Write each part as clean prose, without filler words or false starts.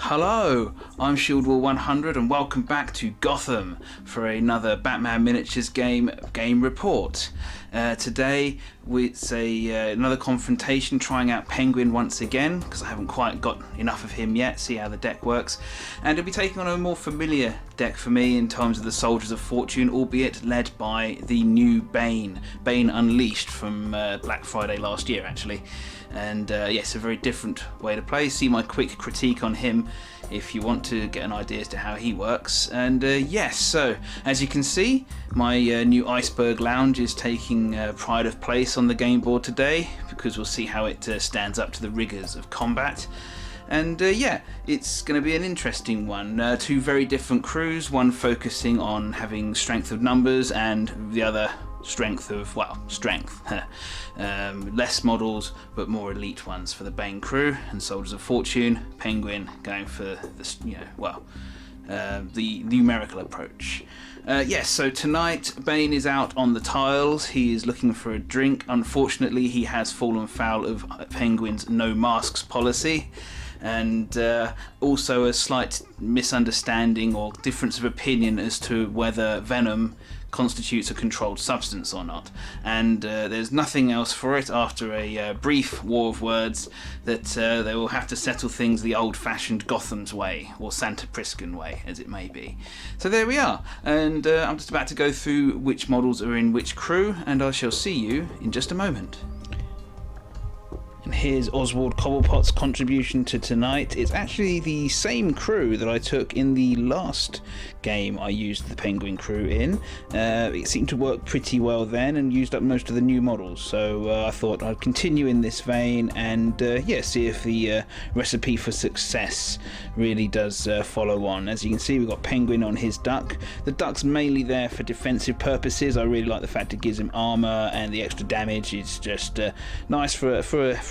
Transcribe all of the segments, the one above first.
Hello, I'm Shieldwall 100 and welcome back to Gotham for another Batman Miniatures game report. Today it's another confrontation, trying out Penguin once again because I haven't quite got enough of him yet, see how the deck works. And he'll be taking on a more familiar deck for me in terms of the Soldiers of Fortune, albeit led by the new Bane Unleashed from Black Friday last year actually. And yes, a very different way to play. See my quick critique on him if you want to get an idea as to how he works. And yes, so as you can see, my new Iceberg Lounge is taking pride of place on the game board today, because we'll see how it stands up to the rigours of combat. And yeah, it's going to be an interesting one. Two very different crews, one focusing on having strength of numbers and the other strength. Less models but more elite ones for the Bane crew, and Soldiers of Fortune, Penguin going for the the numerical approach. Yes, so tonight Bane is out on the tiles. He is looking for a drink. Unfortunately, he has fallen foul of Penguin's no masks policy, and also a slight misunderstanding or difference of opinion as to whether venom constitutes a controlled substance or not. And there's nothing else for it after a brief war of words that they will have to settle things the old-fashioned Gotham's way, or Santa Priscan way, as it may be. So there we are, and I'm just about to go through which models are in which crew, and I shall see you in just a moment. And here's Oswald Cobblepot's contribution to tonight. It's actually the same crew that I took in the last game I used the Penguin crew in. It seemed to work pretty well then and used up most of the new models, so I thought I'd continue in this vein and yeah, see if the recipe for success really does follow on. As you can see, we've got Penguin on his duck. The duck's mainly there for defensive purposes. I really like the fact it gives him armor, and the extra damage is just nice for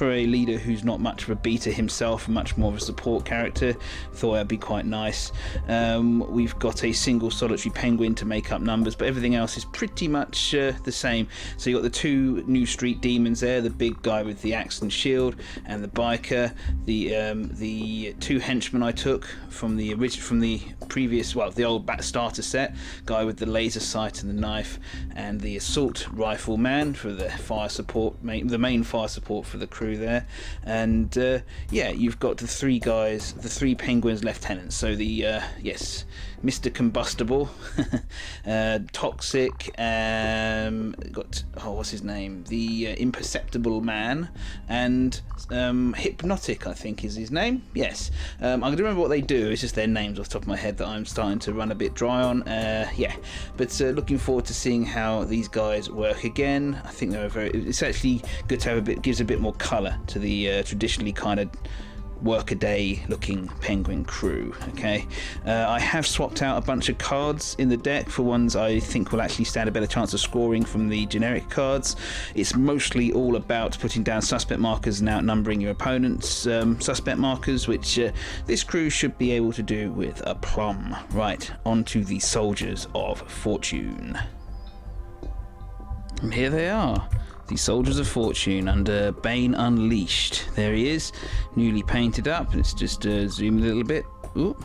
a leader who's not much of a beater himself, much more of a support character. Thought that'd be quite nice. We've got a single solitary Penguin to make up numbers, but everything else is pretty much the same. So you've got the two new street demons there, the big guy with the axe and shield, and the biker. The two henchmen I took from the previous, the old Bat starter set, guy with the laser sight and the knife, and the assault rifle man for the fire support, the main fire support for the crew there. And yeah, you've got the three guys, the three Penguins lieutenants. So the yes, Mr. Combustible, Toxic, got what's his name, the Imperceptible Man, and Hypnotic, I think is his name. Yes, I can remember what they do. It's just their names off the top of my head that I'm starting to run a bit dry on. Yeah, but looking forward to seeing how these guys work again. I think they're it's actually good to have gives a bit more colour to the traditionally kind of workaday looking Penguin crew. Okay, I have swapped out a bunch of cards in the deck for ones I think will actually stand a better chance of scoring from the generic cards. It's mostly all about putting down suspect markers and outnumbering your opponent's suspect markers, which this crew should be able to do with aplomb. Right, on to the Soldiers of Fortune. And here they are, the Soldiers of Fortune under Bane Unleashed. There he is, newly painted up. Let's just zoom a little bit. Ooh.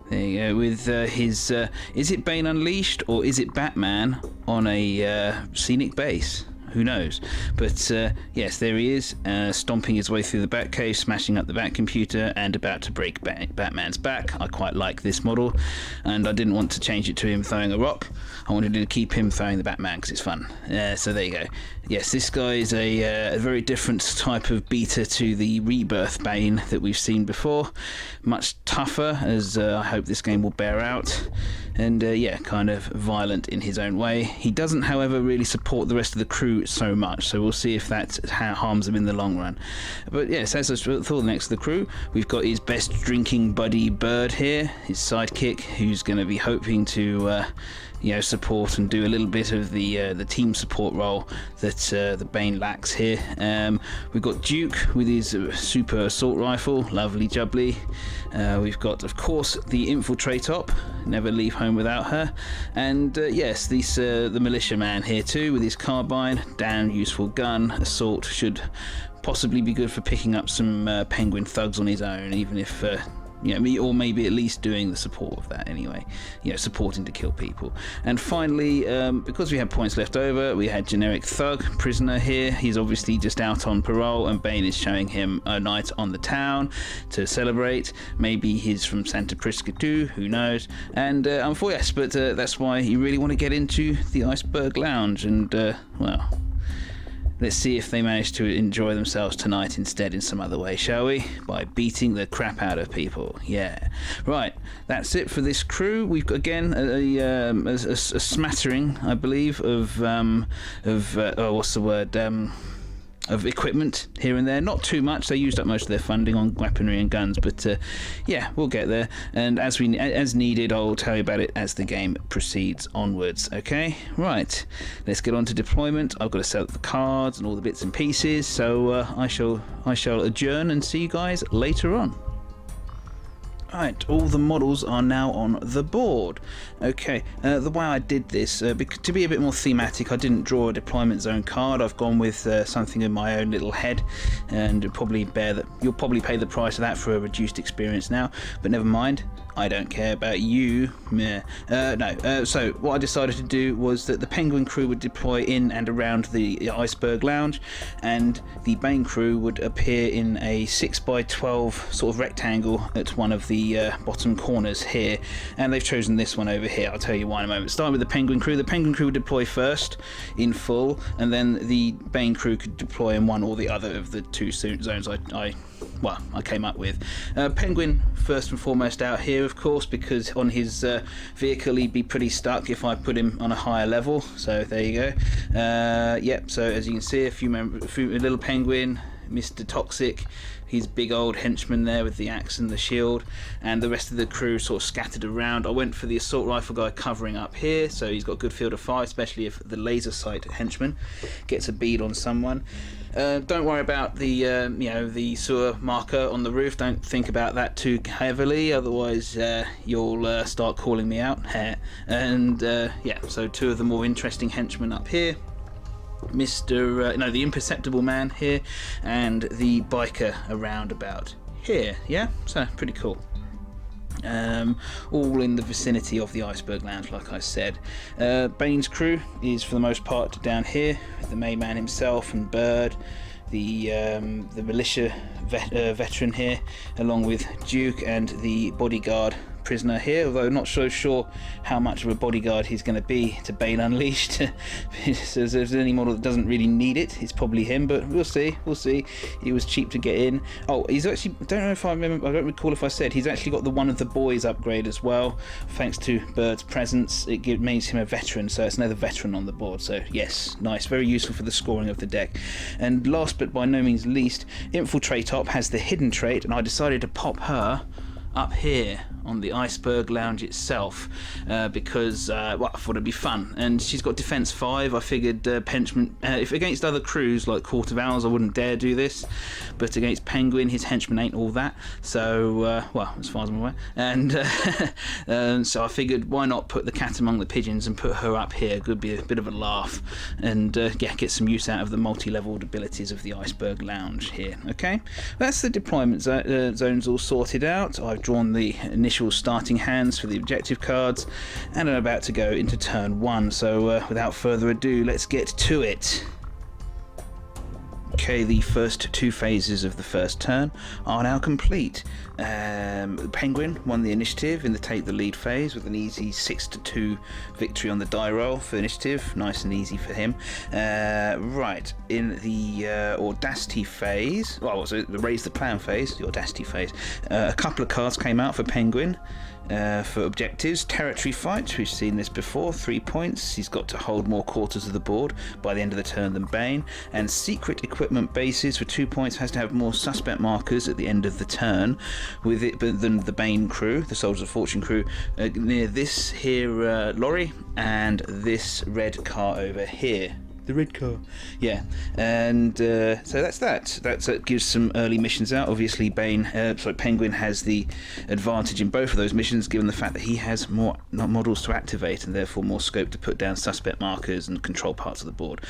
There you go, with his, is it Bane Unleashed or is it Batman on a scenic base? Who knows? But yes, there he is, stomping his way through the Batcave, smashing up the Batcomputer, and about to break Batman's back. I quite like this model, and I didn't want to change it to him throwing a rock. I wanted to keep him throwing the Batman because it's fun. So there you go. Yes, this guy is a very different type of beater to the Rebirth Bane that we've seen before. Much tougher, as I hope this game will bear out. And yeah, kind of violent in his own way. He doesn't, however, really support the rest of the crew so much, so we'll see if that harms him in the long run. But yes, as I thought, next to the crew, we've got his best drinking buddy Bird here, his sidekick, who's going to be hoping to support and do a little bit of the team support role that the Bane lacks here. We've got Duke with his super assault rifle, lovely jubbly. We've got, of course, the Infiltrate Op, never leave home without her. And yes, the Militia Man here too with his carbine, damn useful gun. Assault should possibly be good for picking up some Penguin thugs on his own, even if or maybe at least doing the support of that anyway, supporting to kill people. And finally, because we had points left over, we had generic thug prisoner here. He's obviously just out on parole, and Bane is showing him a night on the town to celebrate. Maybe he's from Santa Priscan too, who knows. And but that's why you really want to get into the Iceberg Lounge, and let's see if they manage to enjoy themselves tonight instead in some other way, shall we? By beating the crap out of people. Yeah. Right, that's it for this crew. We've got, again, a smattering, I believe, of of equipment here and there. Not too much. They used up most of their funding on weaponry and guns, but we'll get there. And as needed, I'll tell you about it as the game proceeds onwards. Okay, right. Let's get on to deployment. I've got to set up the cards and all the bits and pieces. So I shall adjourn and see you guys later on. Right, all the models are now on the board. Okay, the way I did this, to be a bit more thematic, I didn't draw a deployment zone card. I've gone with something in my own little head, and you'll probably pay the price of that for a reduced experience now, but never mind. I don't care about you. So what I decided to do was that the Penguin crew would deploy in and around the Iceberg Lounge, and the Bane crew would appear in a 6x12 sort of rectangle at one of the bottom corners here, and they've chosen this one over here. I'll tell you why in a moment. Starting with the Penguin crew. The Penguin crew would deploy first in full, and then the Bane crew could deploy in one or the other of the two zones I came up with. Penguin first and foremost out here, of course, because on his vehicle he'd be pretty stuck if I put him on a higher level. So there you go. So as you can see, a little Penguin, Mr. Toxic, his big old henchman there with the axe and the shield, and the rest of the crew sort of scattered around. I went for the assault rifle guy covering up here, so he's got good field of fire, especially if the laser sight henchman gets a bead on someone. Don't worry about the sewer marker on the roof. Don't think about that too heavily, otherwise you'll start calling me out. So two of the more interesting henchmen up here. The imperceptible man here, and the biker around about here. Yeah, so pretty cool. All in the vicinity of the Iceberg Lounge, like I said. Bane's crew is for the most part down here, with the main man himself and Bird, the militia veteran here, along with Duke and the bodyguard prisoner here, although not so sure how much of a bodyguard he's going to be to Bane Unleashed. So if there's any model that doesn't really need it, it's probably him, but we'll see. He was cheap to get in. Oh, he's actually, I don't recall if I said, he's actually got the one of the boys upgrade as well. Thanks to Bird's presence, it makes him a veteran, so it's another veteran on the board. So yes, nice, very useful for the scoring of the deck. And last but by no means least, Infiltrate Op has the hidden trait, and I decided to pop her up here on the Iceberg Lounge itself, because I thought it'd be fun. And she's got defense 5. I figured henchman, if against other crews like Court of Owls, I wouldn't dare do this, but against Penguin, his henchman ain't all that. So as far as I'm aware, and so I figured, why not put the cat among the pigeons and put her up here? Could be a bit of a laugh, and get some use out of the multi-leveled abilities of the Iceberg Lounge here. Okay, that's the deployment zones all sorted out. I've drawn the initial starting hands for the objective cards, and I'm about to go into turn 1, so without further ado, let's get to it. Okay, the first two phases of the first turn are now complete. Penguin won the initiative in the take the lead phase with an easy 6-2 victory on the die roll for initiative. Nice and easy for him. Right, in the audacity phase, the raise the plan phase, the audacity phase, a couple of cards came out for Penguin. For objectives, territory fight, we've seen this before, 3 points. He's got to hold more quarters of the board by the end of the turn than Bane. And secret equipment bases for 2 points, has to have more suspect markers at the end of the turn with it than the Bane crew, the Soldiers of Fortune crew, near this here lorry and this red car over here. The red car. Yeah, and so that's that. That gives some early missions out. Obviously, Penguin has the advantage in both of those missions, given the fact that he has more models to activate and therefore more scope to put down suspect markers and control parts of the board.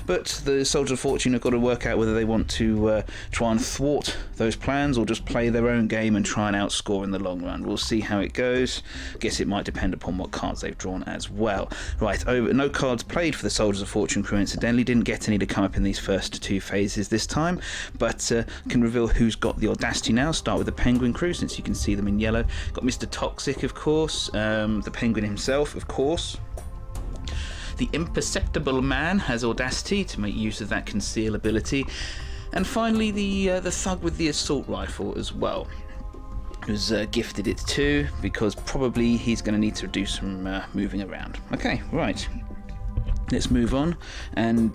But the Soldiers of Fortune have got to work out whether they want to try and thwart those plans or just play their own game and try and outscore in the long run. We'll see how it goes. I guess it might depend upon what cards they've drawn as well. Right, no cards played for the Soldiers of Fortune crew, incidentally. Didn't get any to come up in these first two phases this time, but can reveal who's got the audacity now. Start with the Penguin crew, since you can see them in yellow. Got Mr. Toxic, of course, the Penguin himself, of course. The Imperceptible Man has audacity to make use of that conceal ability. And finally, the Thug with the assault rifle as well, who's gifted it too, because probably he's going to need to do some moving around. Okay, right. Let's move on and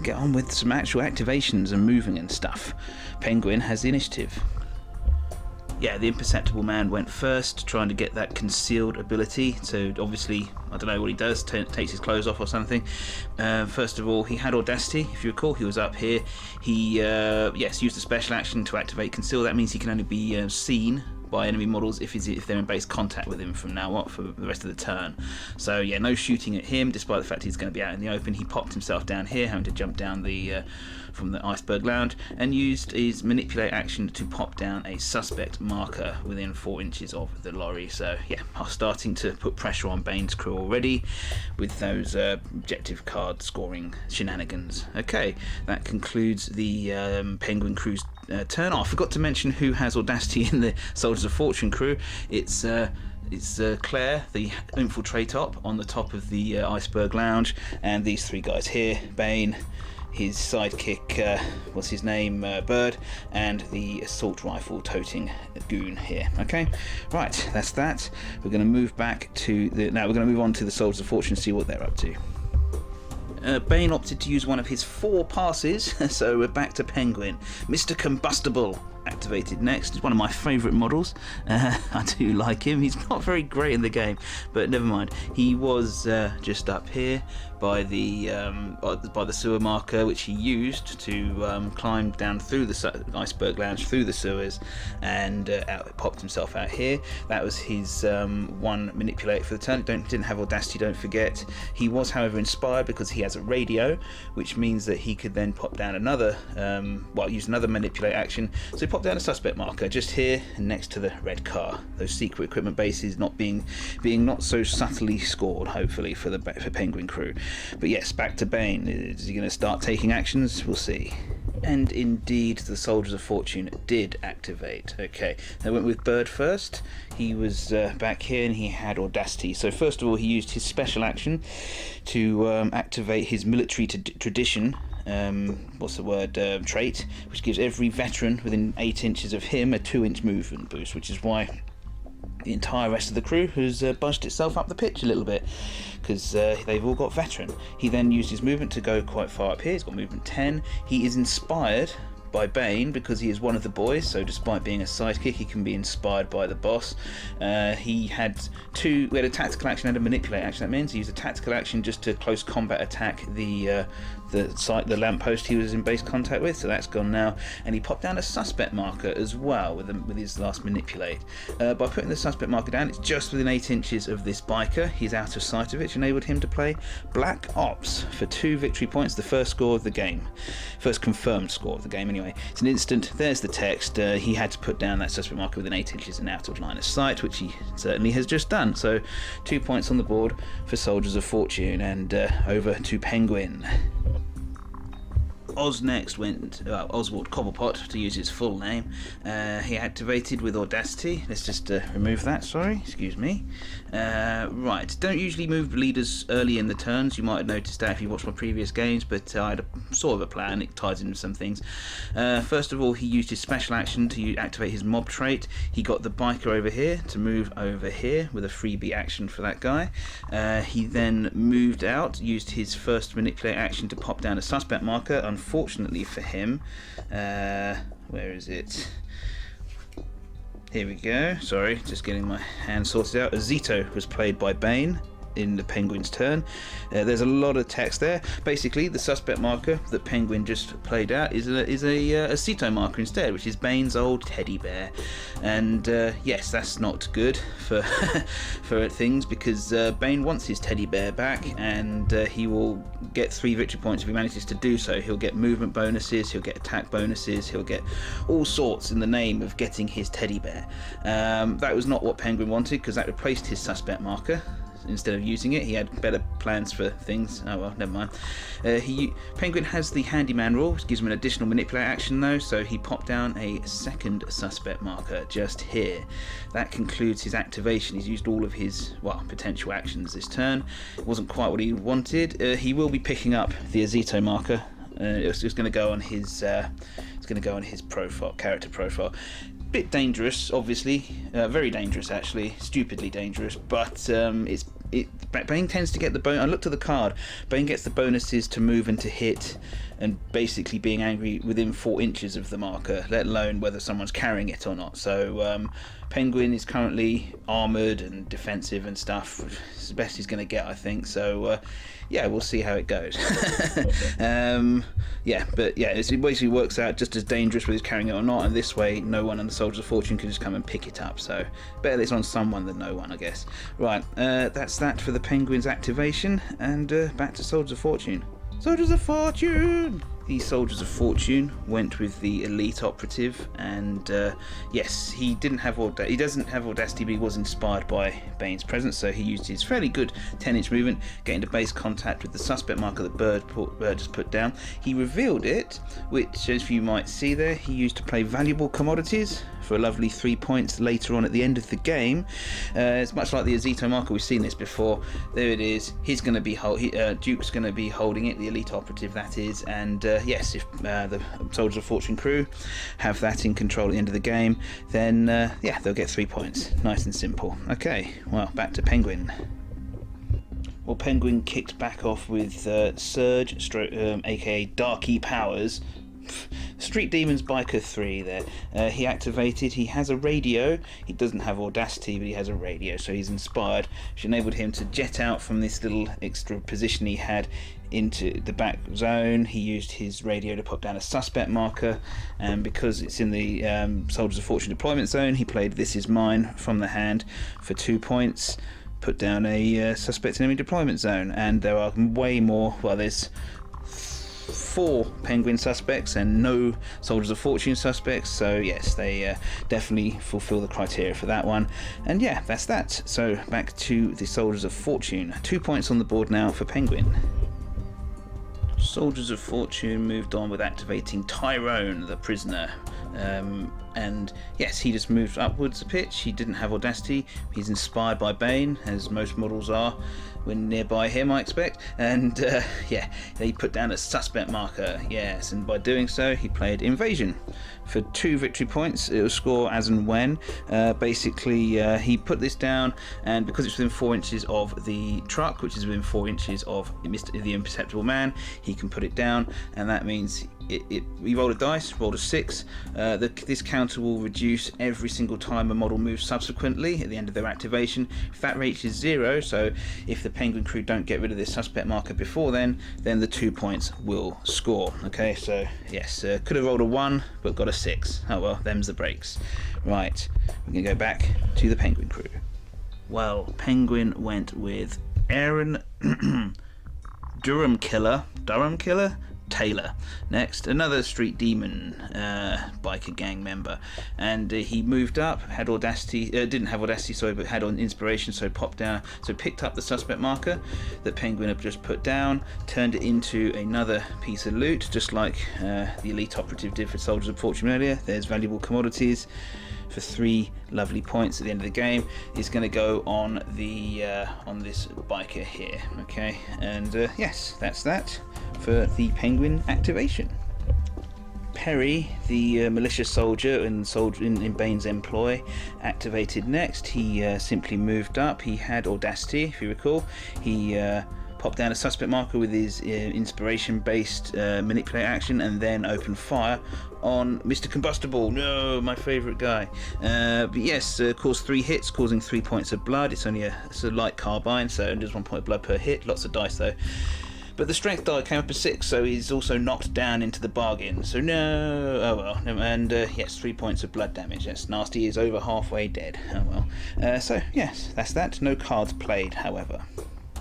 get on with some actual activations and moving and stuff. Penguin has the initiative. Yeah, the Imperceptible Man went first, trying to get that concealed ability. So obviously, I don't know what he does, takes his clothes off or something. First of all, he had audacity. If you recall, he was up here. He, used a special action to activate conceal. That means he can only be seen by enemy models if they're in base contact with him from now on for the rest of the turn. So yeah, no shooting at him, despite the fact he's going to be out in the open. He popped himself down here, having to jump down from the Iceberg Lounge, and used his manipulate action to pop down a suspect marker within 4 inches of the lorry. So yeah, I'm starting to put pressure on Bane's crew already with those objective card scoring shenanigans. Okay, that concludes the Penguin crew's turn. I forgot to mention who has audacity in the Soldiers of Fortune crew. It's Claire, the infiltrate op, on the top of the Iceberg Lounge, and these three guys here: Bane, his sidekick, what's his name, Bird, and the assault rifle toting goon here. Okay, right, that's that. We're going to move back to now we're going to move on to the Soldiers of Fortune, see what they're up to. Bane opted to use one of his 4 passes, so we're back to Penguin. Mr. Combustible activated next. He's one of my favourite models. I do like him. He's not very great in the game, but never mind. He was just up here by the sewer marker, which he used to climb down through the Iceberg Lounge, through the sewers, and popped himself out here. That was his one manipulate for the turn. Didn't have audacity, don't forget. He was, however, inspired because he has a radio, which means that he could then pop down another, use another manipulate action. So he popped down a suspect marker just here next to the red car. Those secret equipment bases not being not so subtly scored, hopefully, for Penguin crew. But yes, back to Bane. Is he going to start taking actions? We'll see. And indeed, the Soldiers of Fortune did activate. Okay, they went with Bird first. He was back here and he had audacity. So first of all, he used his special action to activate his military tradition. Trait, which gives every veteran within 8 inches of him a 2-inch movement boost, which is why the entire rest of the crew has bunched itself up the pitch a little bit, because they've all got veteran. He then used his movement to go quite far up here. He's got movement 10. He is inspired by Bane because he is one of the boys, so despite being a sidekick, he can be inspired by the boss. We had a tactical action and a manipulate action. That means he used a tactical action just to close combat attack the lamppost he was in base contact with, so that's gone now. And he popped down a suspect marker as well with his last manipulate. By putting the suspect marker down, it's just within 8 inches of this biker. He's out of sight of it, which enabled him to play Black Ops for 2 victory points, the first score of the game. First confirmed score of the game, anyway. It's an instant. There's the text. He had to put down that suspect marker within 8 inches and out of line of sight, which he certainly has just done. So 2 points on the board for Soldiers of Fortune, and over to Penguin. Oz next went Oswald Cobblepot, to use his full name. He activated with audacity. Let's just remove that, sorry, excuse me. Right, don't usually move leaders early in the turns. You might have noticed that if you watched my previous games, but I had a sort of a plan. It ties into some things. First of all, he used his special action to activate his mob trait. He got the biker over here to move over here with a freebie action for that guy. He then moved out, used his first manipulate action to pop down a suspect marker. Unfortunately for him, where is it? Here we go. Sorry, just getting my hand sorted out. Azito was played by Bane. in the Penguin's turn. There's a lot of text there. Basically, the suspect marker that Penguin just played out is a Ceto marker instead, which is Bane's old teddy bear. And yes, that's not good for for things, because Bane wants his teddy bear back, and he will get 3 victory points if he manages to do so. He'll get movement bonuses, he'll get attack bonuses, he'll get all sorts in the name of getting his teddy bear. That was not what Penguin wanted, because that replaced his suspect marker. Instead of using it, he had better plans for things. Oh well, never mind. Penguin has the handyman rule, which gives him an additional manipulate action though, so he popped down a second suspect marker just here. That concludes his activation. He's used all of his, well, potential actions this turn. It wasn't quite what he wanted. He will be picking up the Ceto marker. It's going to go on his. It's going to go on his profile, character profile. Bit dangerous, obviously, very dangerous actually, stupidly dangerous, but Bane tends to get the bonus. I looked at the card. Bane gets the bonuses to move and to hit, and basically being angry within 4 inches of the marker, let alone whether someone's carrying it or not. So Penguin is currently armoured and defensive and stuff. It's the best he's going to get, I think. So yeah, we'll see how it goes. Yeah, but yeah, it basically works out just as dangerous whether he's carrying it or not, and this way no one on the Soldiers of Fortune can just come and pick it up. So better that it's on someone than no one, I guess. Right, that's that for the Penguin's activation, and back to Soldiers of Fortune. Soldiers of Fortune! The Soldiers of Fortune went with the elite operative, and yes, he doesn't have audacity, but he was inspired by Bane's presence, so he used his fairly good 10-inch movement, getting to base contact with the suspect marker that Bird just put down. He revealed it, which, as you might see there, he used to play valuable commodities for a lovely 3 points later on at the end of the game. It's much like the Ceto marker. We've seen this before. There it is. He's going to be Duke's going to be holding it, the elite operative that is, and yes, if the Soldiers of Fortune crew have that in control at the end of the game, then yeah, they'll get 3 points. Nice and simple. Okay, well, back to Penguin. Well, Penguin kicked back off with Surge, aka Darky Powers. Street Demons Biker 3 there. He activated, he has a radio. He doesn't have audacity, but he has a radio, so he's inspired, which enabled him to jet out from this little extra position he had into the back zone. He used his radio to pop down a suspect marker, and because it's in the Soldiers of Fortune deployment zone, he played This Is Mine from the hand for 2 points, put down a suspect enemy deployment zone, and there are way more. Well, there's 4 Penguin suspects and no Soldiers of Fortune suspects, so yes, they definitely fulfill the criteria for that one. And yeah, that's that. So back to the Soldiers of Fortune. 2 points on the board now for Penguin. Soldiers of Fortune moved on with activating Tyrone, the prisoner. And yes, he just moved upwards a pitch. He didn't have audacity. He's inspired by Bane, as most models are when nearby him, I expect. And yeah, he put down a suspect marker. Yes, and by doing so, he played Invasion for 2 victory points. It will score as and when. Basically, he put this down, and because it's within 4 inches of the truck, which is within 4 inches of the Imperceptible Man, he can put it down, and that means we rolled a dice, rolled a 6. This counter will reduce every single time a model moves subsequently at the end of their activation. If that reaches 0, so if the Penguin crew don't get rid of this suspect marker before then the 2 points will score. Okay, so yes, could have rolled a 1 but got a 6. Oh well, them's the breaks. Right, we're going to go back to the Penguin crew. Well, Penguin went with Aaron Durham Killer Taylor. Next, another Street Demon biker gang member, and he moved up, had audacity, didn't have audacity, sorry, but had on inspiration, so popped down, so picked up the suspect marker that Penguin had just put down, turned it into another piece of loot, just like the elite operative did for Soldiers of Fortune earlier. There's valuable commodities for 3 lovely points at the end of the game. Is going to go on the on this biker here. Okay, and yes, that's that for the Penguin activation. Perry, the militia soldier in Bane's employ, activated next. He simply moved up. He had audacity, if you recall. He popped down a suspect marker with his inspiration-based manipulate action, and then opened fire on Mr. Combustible. No, my favourite guy. But yes, caused 3 hits, causing 3 points of blood. It's only a light carbine, so just 1 point of blood per hit. Lots of dice though. But the strength die came up to 6, so he's also knocked down into the bargain. So no, oh well. And yes, 3 points of blood damage. Yes, Nasty is over halfway dead. Oh well. So yes, that's that. No cards played, however.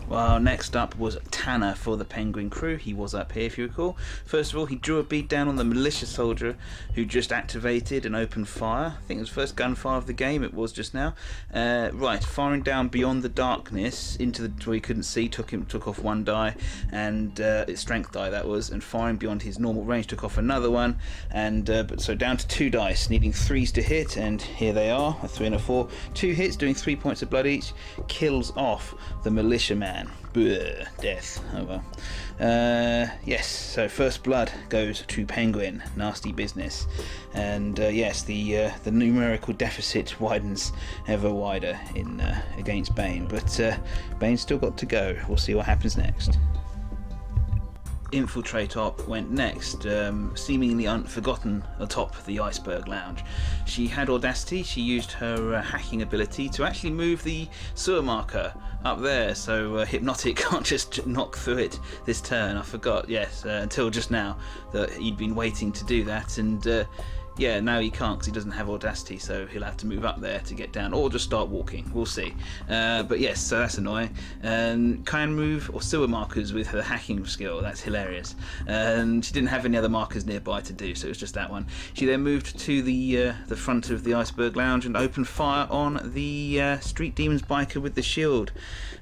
Well, next up was Tanner for the Penguin crew. He was up here, if you recall. First of all, he drew a bead down on the militia soldier who just activated and opened fire. I think it was first gunfire of the game, it was just now. Right, firing down beyond the darkness into the where he couldn't see, took off 1 die, and its strength die that was, and firing beyond his normal range took off another one, and but so down to 2 dice, needing 3s to hit, and here they are, a 3 and a 4. 2 hits, doing 3 points of blood each, kills off the militia man. Bleh, death. Oh well. Yes, so first blood goes to Penguin. Nasty business. And yes, the numerical deficit widens ever wider in against Bane, but Bane's still got to go. We'll see what happens next. Infiltrate Op went next, seemingly unforgotten atop the Iceberg Lounge. She had audacity. She used her hacking ability to actually move the sewer marker up there, so Hypnotic can't just knock through it this turn. I forgot, yes, until just now that he'd been waiting to do that, and yeah, now he can't because he doesn't have audacity, so he'll have to move up there to get down, or just start walking. We'll see. But yes, so that's annoying. And can move or sewer markers with her hacking skill. That's hilarious. And she didn't have any other markers nearby to do, so it was just that one. She then moved to the front of the Iceberg Lounge and opened fire on the Street Demons biker with the shield.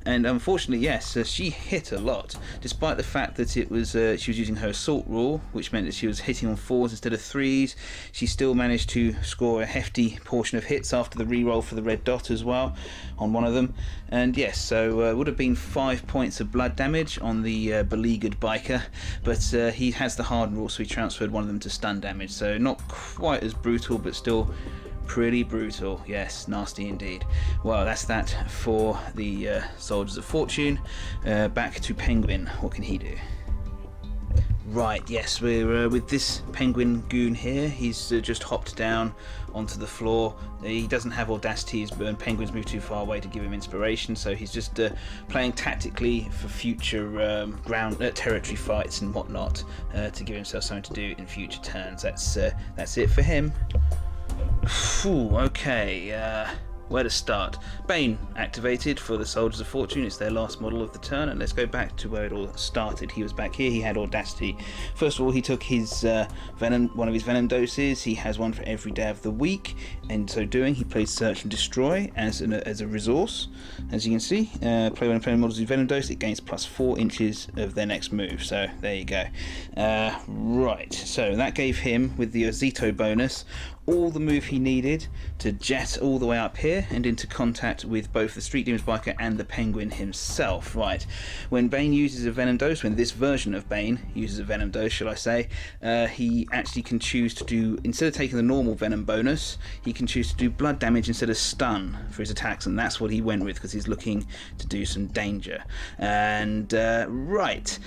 And unfortunately, yes, she hit a lot, despite the fact that it was she was using her assault rule, which meant that she was hitting on 4s instead of 3s. She still managed to score a hefty portion of hits after the reroll for the red dot as well on one of them. And yes, so it would have been 5 points of blood damage on the beleaguered biker, but he has the hardened rule, so he transferred one of them to stun damage. So not quite as brutal, but still pretty brutal. Yes, nasty indeed. Well, that's that for the Soldiers of Fortune. Back to Penguin. What can he do? Right, yes, we're with this Penguin goon here. He's just hopped down onto the floor. He doesn't have audacity, and Penguin's moved too far away to give him inspiration, so he's just playing tactically for future territory fights and whatnot, to give himself something to do in future turns. That's it for him. Phew, okay, where to start? Bane activated for the Soldiers of Fortune. It's their last model of the turn, and let's go back to where it all started. He was back here. He had audacity. First of all, he took his one of his venom doses. He has one for every day of the week. In so doing, he plays Search and Destroy as a resource. As you can see, play when playing models with venom dose, it gains plus 4 inches of their next move. So there you go. Right. So that gave him, with the Ozito bonus, all the move he needed to jet all the way up here and into contact with both the Street Demons biker and the Penguin himself. Right, when Bane uses a venom dose, when this version of Bane uses a venom dose, shall I say, he actually can choose to do, instead of taking the normal venom bonus, he can choose to do blood damage instead of stun for his attacks, and that's what he went with because he's looking to do some danger. And right,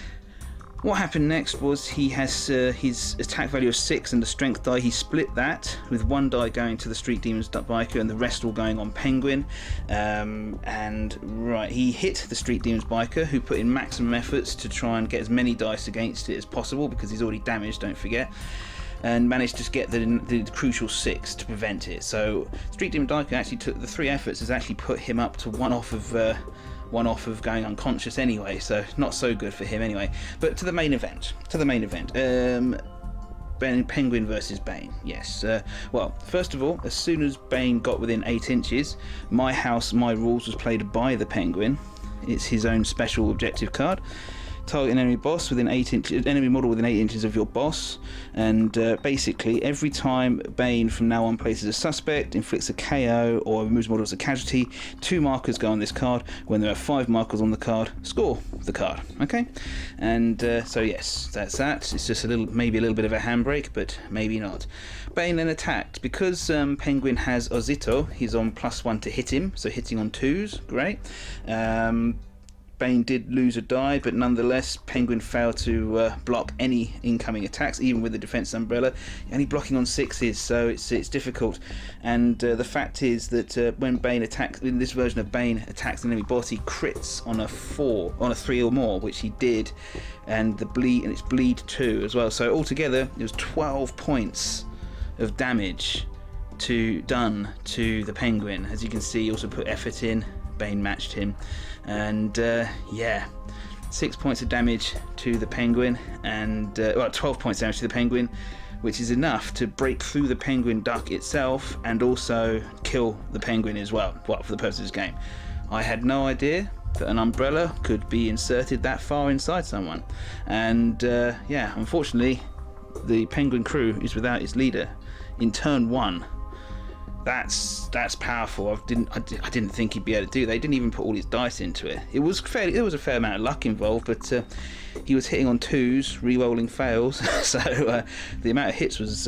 what happened next was he has his attack value of 6 and the strength die. He split that, with 1 die going to the Street Demons biker and the rest all going on Penguin. And right, he hit the Street Demons biker, who put in maximum efforts to try and get as many dice against it as possible because he's already damaged, don't forget, and managed to get the crucial 6 to prevent it. So Street Demon biker actually took the 3 efforts, has actually put him up to one off of going unconscious anyway, so not so good for him anyway. But to the main event. Penguin versus Bane. Yes. Well, first of all, as soon as Bane got within 8 inches, My House, My Rules was played by the Penguin. It's his own special objective card. Target an enemy boss within 8 inches, enemy model within 8 inches of your boss, and basically every time Bane from now on places a suspect, inflicts a KO, or removes model as a casualty, 2 markers go on this card. When there are 5 markers on the card, score the card. Okay, and so yes, that's that. It's just maybe a little bit of a handbrake, but maybe not. Bane then attacked because Penguin has Ozito. He's on +1 to hit him, so hitting on 2s, great. Bane did lose a die, but nonetheless Penguin failed to block any incoming attacks, even with the defense umbrella. Only blocking on 6s, so it's difficult. And the fact is that when Bane attacks, in this version of Bane attacks an enemy boss, he crits on a 3 or more, which he did, and it's bleed 2 as well. So altogether it was 12 points of damage done to the Penguin. As you can see, he also put effort in. Bane matched him, and 6 points of damage to the Penguin, and 12 points damage to the Penguin, which is enough to break through the Penguin duck itself and also kill the Penguin as well. For the purpose of this game. I had no idea that an umbrella could be inserted that far inside someone, and unfortunately the Penguin crew is without its leader in turn 1. That's powerful. I didn't think he'd be able to do that. He didn't even put all his dice into it. There was a fair amount of luck involved, but he was hitting on 2s, re-rolling fails. So the amount of hits was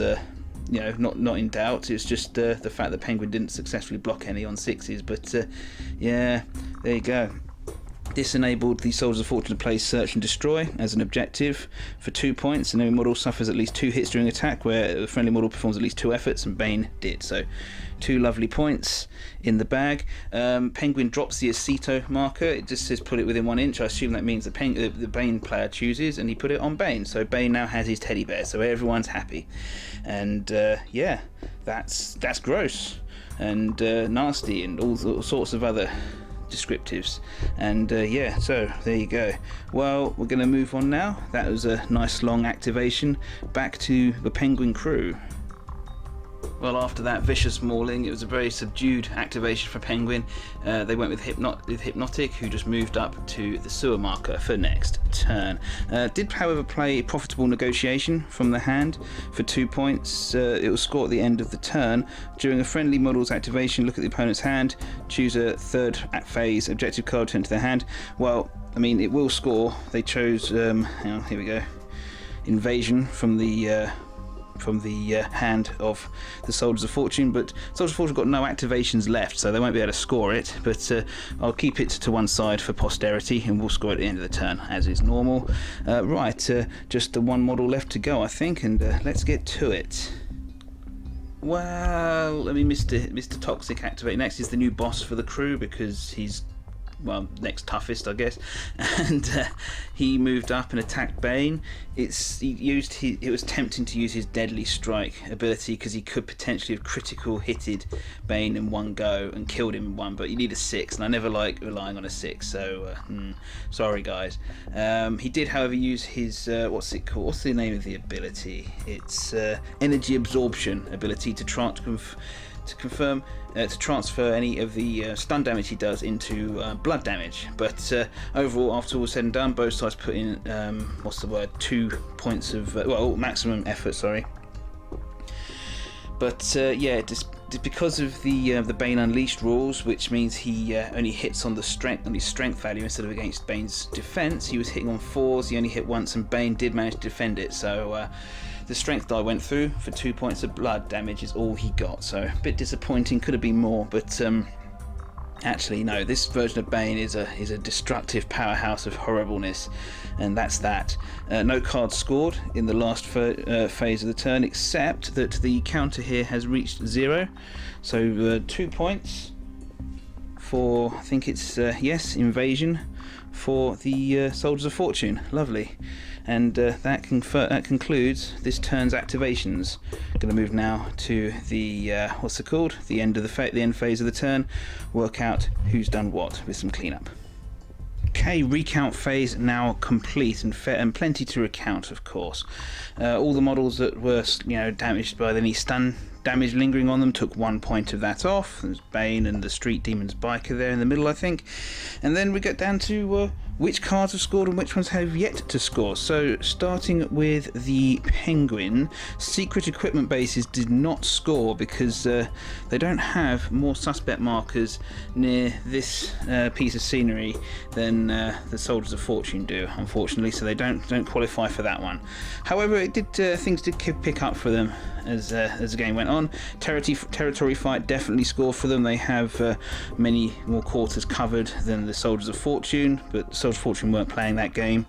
not in doubt. It was just the fact that Penguin didn't successfully block any on 6s. But there you go. This enabled the Soldiers of Fortune to play Search and Destroy as an objective for 2 points. An enemy model suffers at least 2 hits during attack, where the friendly model performs at least 2 efforts, and Bane did. So 2 lovely points in the bag. Penguin drops the Aceto marker. It just says put it within 1 inch. I assume that means the Bane player chooses, and he put it on Bane. So Bane now has his teddy bear, so everyone's happy. And that's gross and nasty and all sorts of other descriptives. And so there you go. Well, we're going to move on now. That was a nice long activation. Back to the Penguin crew. Well, after that vicious mauling, it was a very subdued activation for Penguin. They went with Hypnotic, who just moved up to the sewer marker for next turn. Did, however, play Profitable Negotiation from the hand for 2 points. It will score at the end of the turn. During a friendly model's activation, look at the opponent's hand, choose a third phase objective card, turn to their hand. Well, I mean, it will score. They chose, here we go, Invasion from the hand of the Soldiers of Fortune, but Soldiers of Fortune got no activations left, so they won't be able to score it, but I'll keep it to one side for posterity, and we'll score it at the end of the turn as is normal. Just the one model left to go, I think, and let's get to it. Well, I mean, Mr. Toxic activate next. Is the new boss for the crew, because he's, well, next toughest, I guess, and he moved up and attacked Bane. It was tempting to use his Deadly Strike ability, because he could potentially have critical hitted Bane in one go and killed him in one, but you need a 6, and I never like relying on a 6, so sorry guys. He did, however, use his what's it called? What's the name of the ability? It's Energy Absorption ability to transfer any of the stun damage he does into blood damage. But overall, after all was said and done, both sides put in 2 points of maximum effort. Sorry. But just because of the Bane Unleashed rules, which means he only hits on his strength value instead of against Bane's defense. He was hitting on 4s. He only hit once, and Bane did manage to defend it. So. The strength die went through for 2 points of blood damage is all he got, so a bit disappointing. Could have been more, but actually no. This version of Bane is a destructive powerhouse of horribleness, and that's that. No cards scored in the last phase of the turn, except that the counter here has reached 0. So 2 points for, I think it's Invasion for the Soldiers of Fortune. Lovely. And that concludes this turn's activations. Going to move now to the the end phase of the turn. Work out who's done what with some cleanup. Okay, recount phase now complete, and plenty to recount, of course. All the models that were damaged by any stun damage lingering on them took 1 point of that off. There's Bane and the Street Demon's biker there in the middle, I think. And then we get down to which cards have scored and which ones have yet to score. So starting with the Penguin, secret equipment bases did not score because they don't have more suspect markers near this piece of scenery than the Soldiers of Fortune do, unfortunately, so they don't qualify for that one. However, it did things did pick up for them as the game went on. Territory Fight definitely scored for them. They have many more quarters covered than the Soldiers of Fortune, but the Soldiers of Fortune weren't playing that game.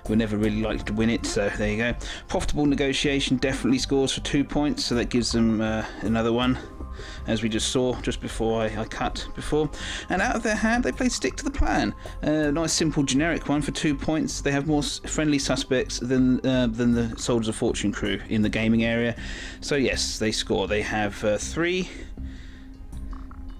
We're never really likely to win it, so there you go. Profitable Negotiation definitely scores for 2 points, so that gives them another one, as we just saw just before I cut before. And out of their hand, they played Stick to the Plan. Nice simple generic one for 2 points. They have more friendly suspects than the Soldiers of Fortune crew in the gaming area. So yes, they score. They have 3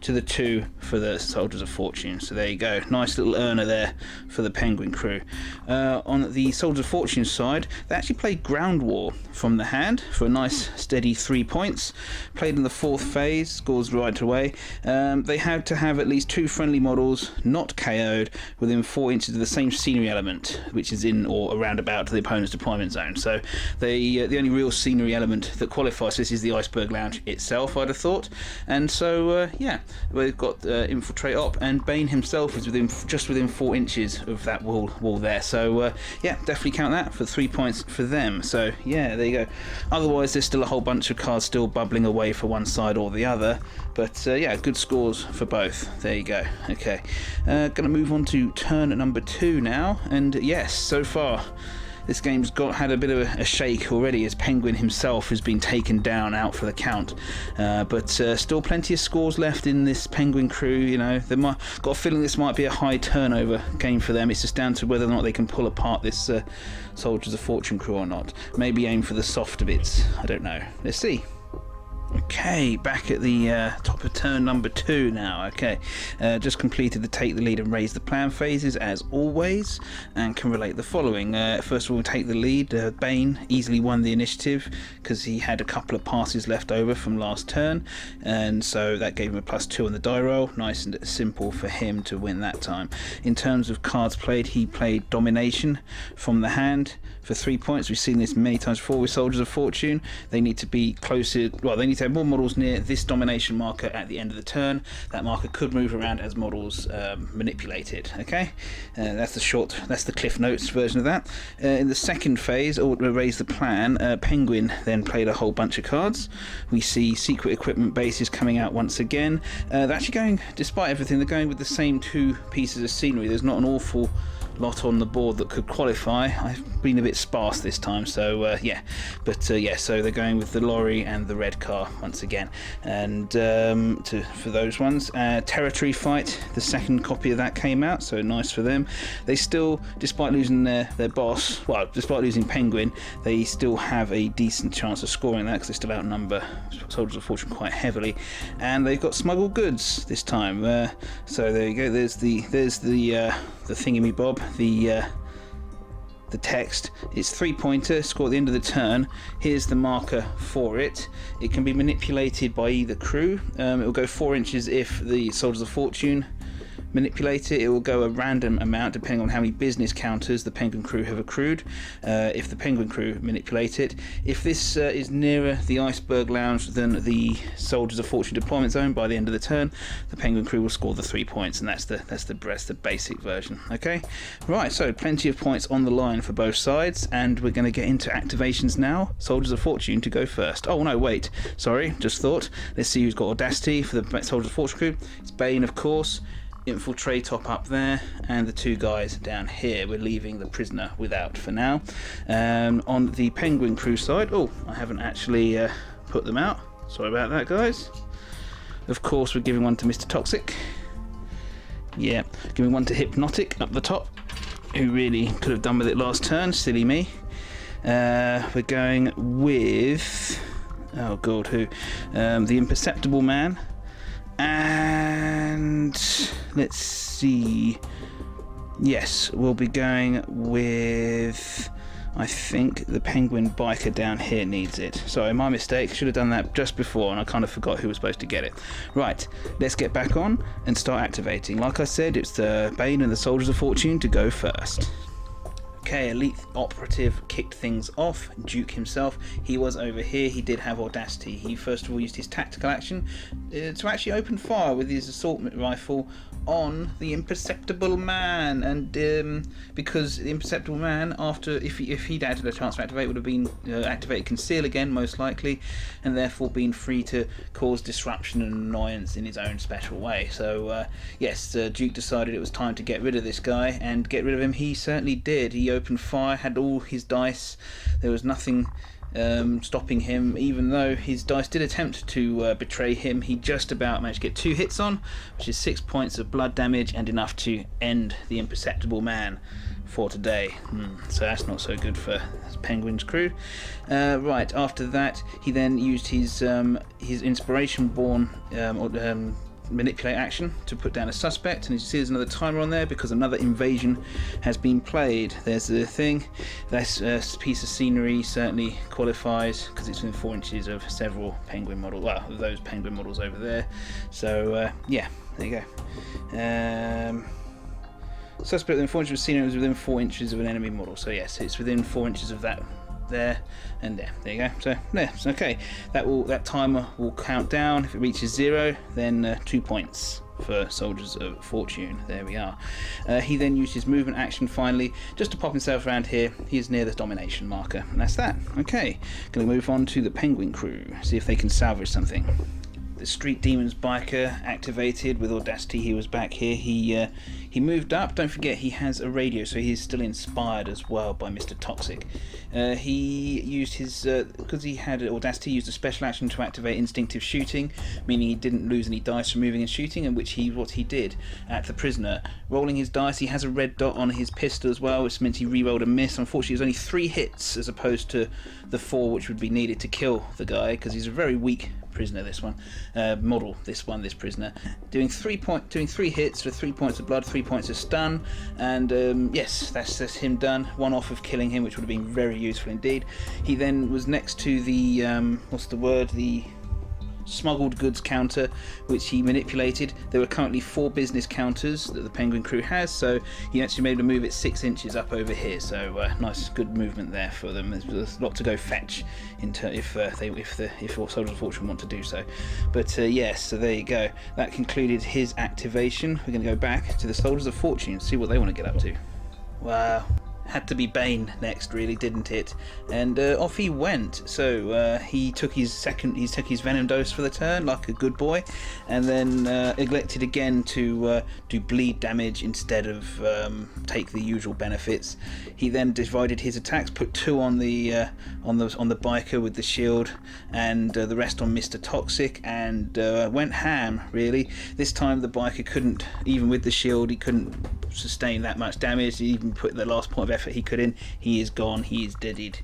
to the 2 for the Soldiers of Fortune. So there you go. Nice little earner there for the Penguin crew. On the Soldiers of Fortune side, they actually played Ground War from the hand for a nice steady 3 points. Played in the 4th phase, scores right away. They had to have at least 2 friendly models not KO'd within 4 inches of the same scenery element, which is in or around about the opponent's deployment zone. So the only real scenery element that qualifies this is the Iceberg Lounge itself, I'd have thought. And so yeah, we've got Infiltrate Op, and Bane himself is just within 4 inches of that wall there. So yeah, definitely count that for 3 points for them. So yeah, there you go. Otherwise, there's still a whole bunch of cards still bubbling away for one side or the other. But yeah, good scores for both. There you go. Okay, going to move on to turn number 2 now. And yes, so far this game's had a bit of a shake already, as Penguin himself has been taken down out for the count. But still plenty of scores left in this Penguin crew. You know, got a feeling this might be a high turnover game for them. It's just down to whether or not they can pull apart this Soldiers of Fortune crew or not. Maybe aim for the softer bits. I don't know. Let's see. Okay, back at the top of turn number 2 now. Okay, just completed the Take the Lead and Raise the Plan phases as always, and can relate the following. First of all, Take the Lead. Bane easily won the initiative because he had a couple of passes left over from last turn, and so that gave him a +2 on the die roll. Nice and simple for him to win that time. In terms of cards played, he played Domination from the hand for 3 points. We've seen this many times before with Soldiers of Fortune. They need to be closer, well, they need to have more models near this domination marker at the end of the turn. That marker could move around as models manipulate it. Okay, that's the Cliff Notes version of that. In the second phase, or Raise the Plan, Penguin then played a whole bunch of cards. We see secret equipment bases coming out once again. They're actually going, despite everything, they're going with the same 2 pieces of scenery. There's not an awful lot on the board that could qualify. I've been a bit sparse this time, so yeah, but yeah, so they're going with the lorry and the red car once again. And for those ones, Territory Fight, the second copy of that came out, so nice for them. They still, despite losing their boss, well, despite losing Penguin, they still have a decent chance of scoring that because they still outnumber Soldiers of Fortune quite heavily. And they've got Smuggled Goods this time, so there you go. There's the thingy-me-bob, the text. It's 3-pointer, score at the end of the turn. Here's the marker for it. It can be manipulated by either crew. It will go 4 inches if the Soldiers of Fortune manipulate it. It will go a random amount depending on how many business counters the Penguin crew have accrued, if the Penguin crew manipulate it. If this is nearer the Iceberg Lounge than the Soldiers of Fortune deployment zone by the end of the turn, the Penguin crew will score the 3 points, and that's the basic version. Okay, right, so plenty of points on the line for both sides, and we're going to get into activations now. Soldiers of Fortune to go first. Oh no, wait, sorry, just thought. Let's see who's got Audacity for the Soldiers of Fortune crew. It's Bane, of course. Infiltrate up there, and the 2 guys down here. We're leaving the prisoner without for now. On the Penguin crew side, oh, I haven't actually put them out. Sorry about that, guys. Of course, we're giving one to Mr. Toxic. Yeah, giving one to Hypnotic up the top, who really could have done with it last turn. Silly me. We're going with, oh god, who? The Imperceptible Man. And let's see, yes, we'll be going with, I think the penguin biker down here needs it. Sorry, my mistake. Should have done that just before, and I kind of forgot who was supposed to get it. Right, let's get back on and start activating. Like I said, it's the Bane and the Soldiers of Fortune to go first. Okay, Elite Operative kicked things off. Duke himself, he was over here. He did have audacity. He first of all used his tactical action to actually open fire with his assault rifle on the Imperceptible Man, and because the Imperceptible Man, after if he'd had a chance to activate, would have been activated Conceal again, most likely, and therefore been free to cause disruption and annoyance in his own special way. So yes, Duke decided it was time to get rid of this guy, and get rid of him he certainly did. He opened fire, had all his dice. There was nothing stopping him, even though his dice did attempt to betray him. He just about managed to get 2 hits on, which is 6 points of blood damage and enough to end the Imperceptible Man for today. So that's not so good for Penguin's crew. Right, after that he then used his inspiration born manipulate action to put down a suspect, and as you see there's another timer on there because another invasion has been played. There's the thing. This piece of scenery certainly qualifies because it's within 4 inches of several penguin models, well, those penguin models over there. So yeah, there you go. Suspect within 4 inches of scenery is within 4 inches of an enemy model, so yes, it's within 4 inches of that there and there. There you go. So yeah, so okay. That timer will count down. If it reaches 0, then 2 points for Soldiers of Fortune. There we are. He then used his movement action finally just to pop himself around here. He is near the domination marker, and that's that. Okay, gonna move on to the Penguin crew. See if they can salvage something. The Street Demons biker activated with audacity. He was back here. He moved up. Don't forget he has a radio, so he's still inspired as well by Mr. Toxic. He used his because he had audacity. He used a special action to activate instinctive shooting, meaning he didn't lose any dice from moving and shooting, and what he did at the prisoner, rolling his dice. He has a red dot on his pistol as well, which meant he re-rolled a miss. Unfortunately, it was only 3 hits as opposed to the 4 which would be needed to kill the guy, because he's a very weak prisoner, this prisoner, doing 3 hits for 3 points of blood, 3 points of stun, and yes, that's him done. 1 off of killing him, which would have been very useful indeed. He then was next to the the smuggled goods counter, which he manipulated. There were currently 4 business counters that the Penguin crew has, so he actually made them move it 6 inches up over here. So nice, good movement there for them. There's a lot to go fetch if Soldiers of Fortune want to do so. But yes, so there you go. That concluded his activation. We're going to go back to the Soldiers of Fortune, see what they want to get up to. Wow. Had to be Bane next, really, didn't it? And off he went. So he took his venom dose for the turn, like a good boy, and then elected again to do bleed damage instead of take the usual benefits. He then divided his attacks, put 2 on the biker with the shield, and the rest on Mr. Toxic, and went ham. Really, this time the biker couldn't, even with the shield, he couldn't sustain that much damage. He even put the last point of effort he could in. He is gone. He is deaded.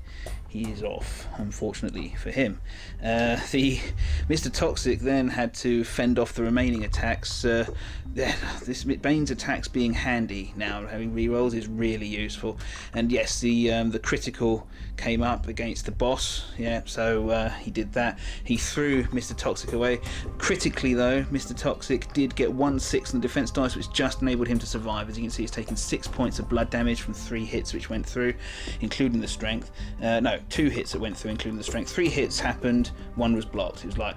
He is off, unfortunately for him. The Mr. Toxic then had to fend off the remaining attacks. This Bane's attacks being handy now, having rerolls, is really useful. And yes, the critical came up against the boss. Yeah, so he did that. He threw Mr. Toxic away. Critically though, Mr. Toxic did get 1/6 on the defense dice, which just enabled him to survive. As you can see, he's taken 6 points of blood damage from 3 hits which went through, including the strength. No, 2 hits that went through, including the strength. 3 hits happened, 1 was blocked. It was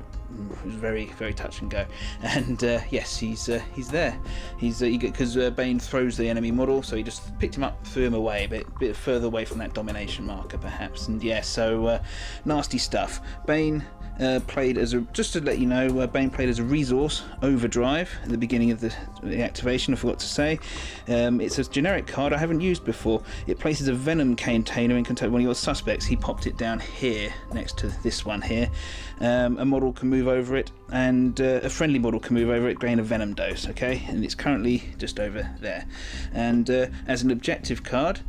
very, very touch and go. And yes, he's there. He's because Bane throws the enemy model, so he just picked him up, threw him away, a bit further away from that domination marker, perhaps. And yeah, so nasty stuff. Bane played as just to let you know, Bane played as a resource overdrive at the beginning of the activation. I forgot to say, it's a generic card I haven't used before. It places a venom container in contact with one of your suspects. He popped it down here next to this one here. A model can move over it, and a friendly model can move over it, gain a venom dose. Okay, and it's currently just over there. And as an objective card,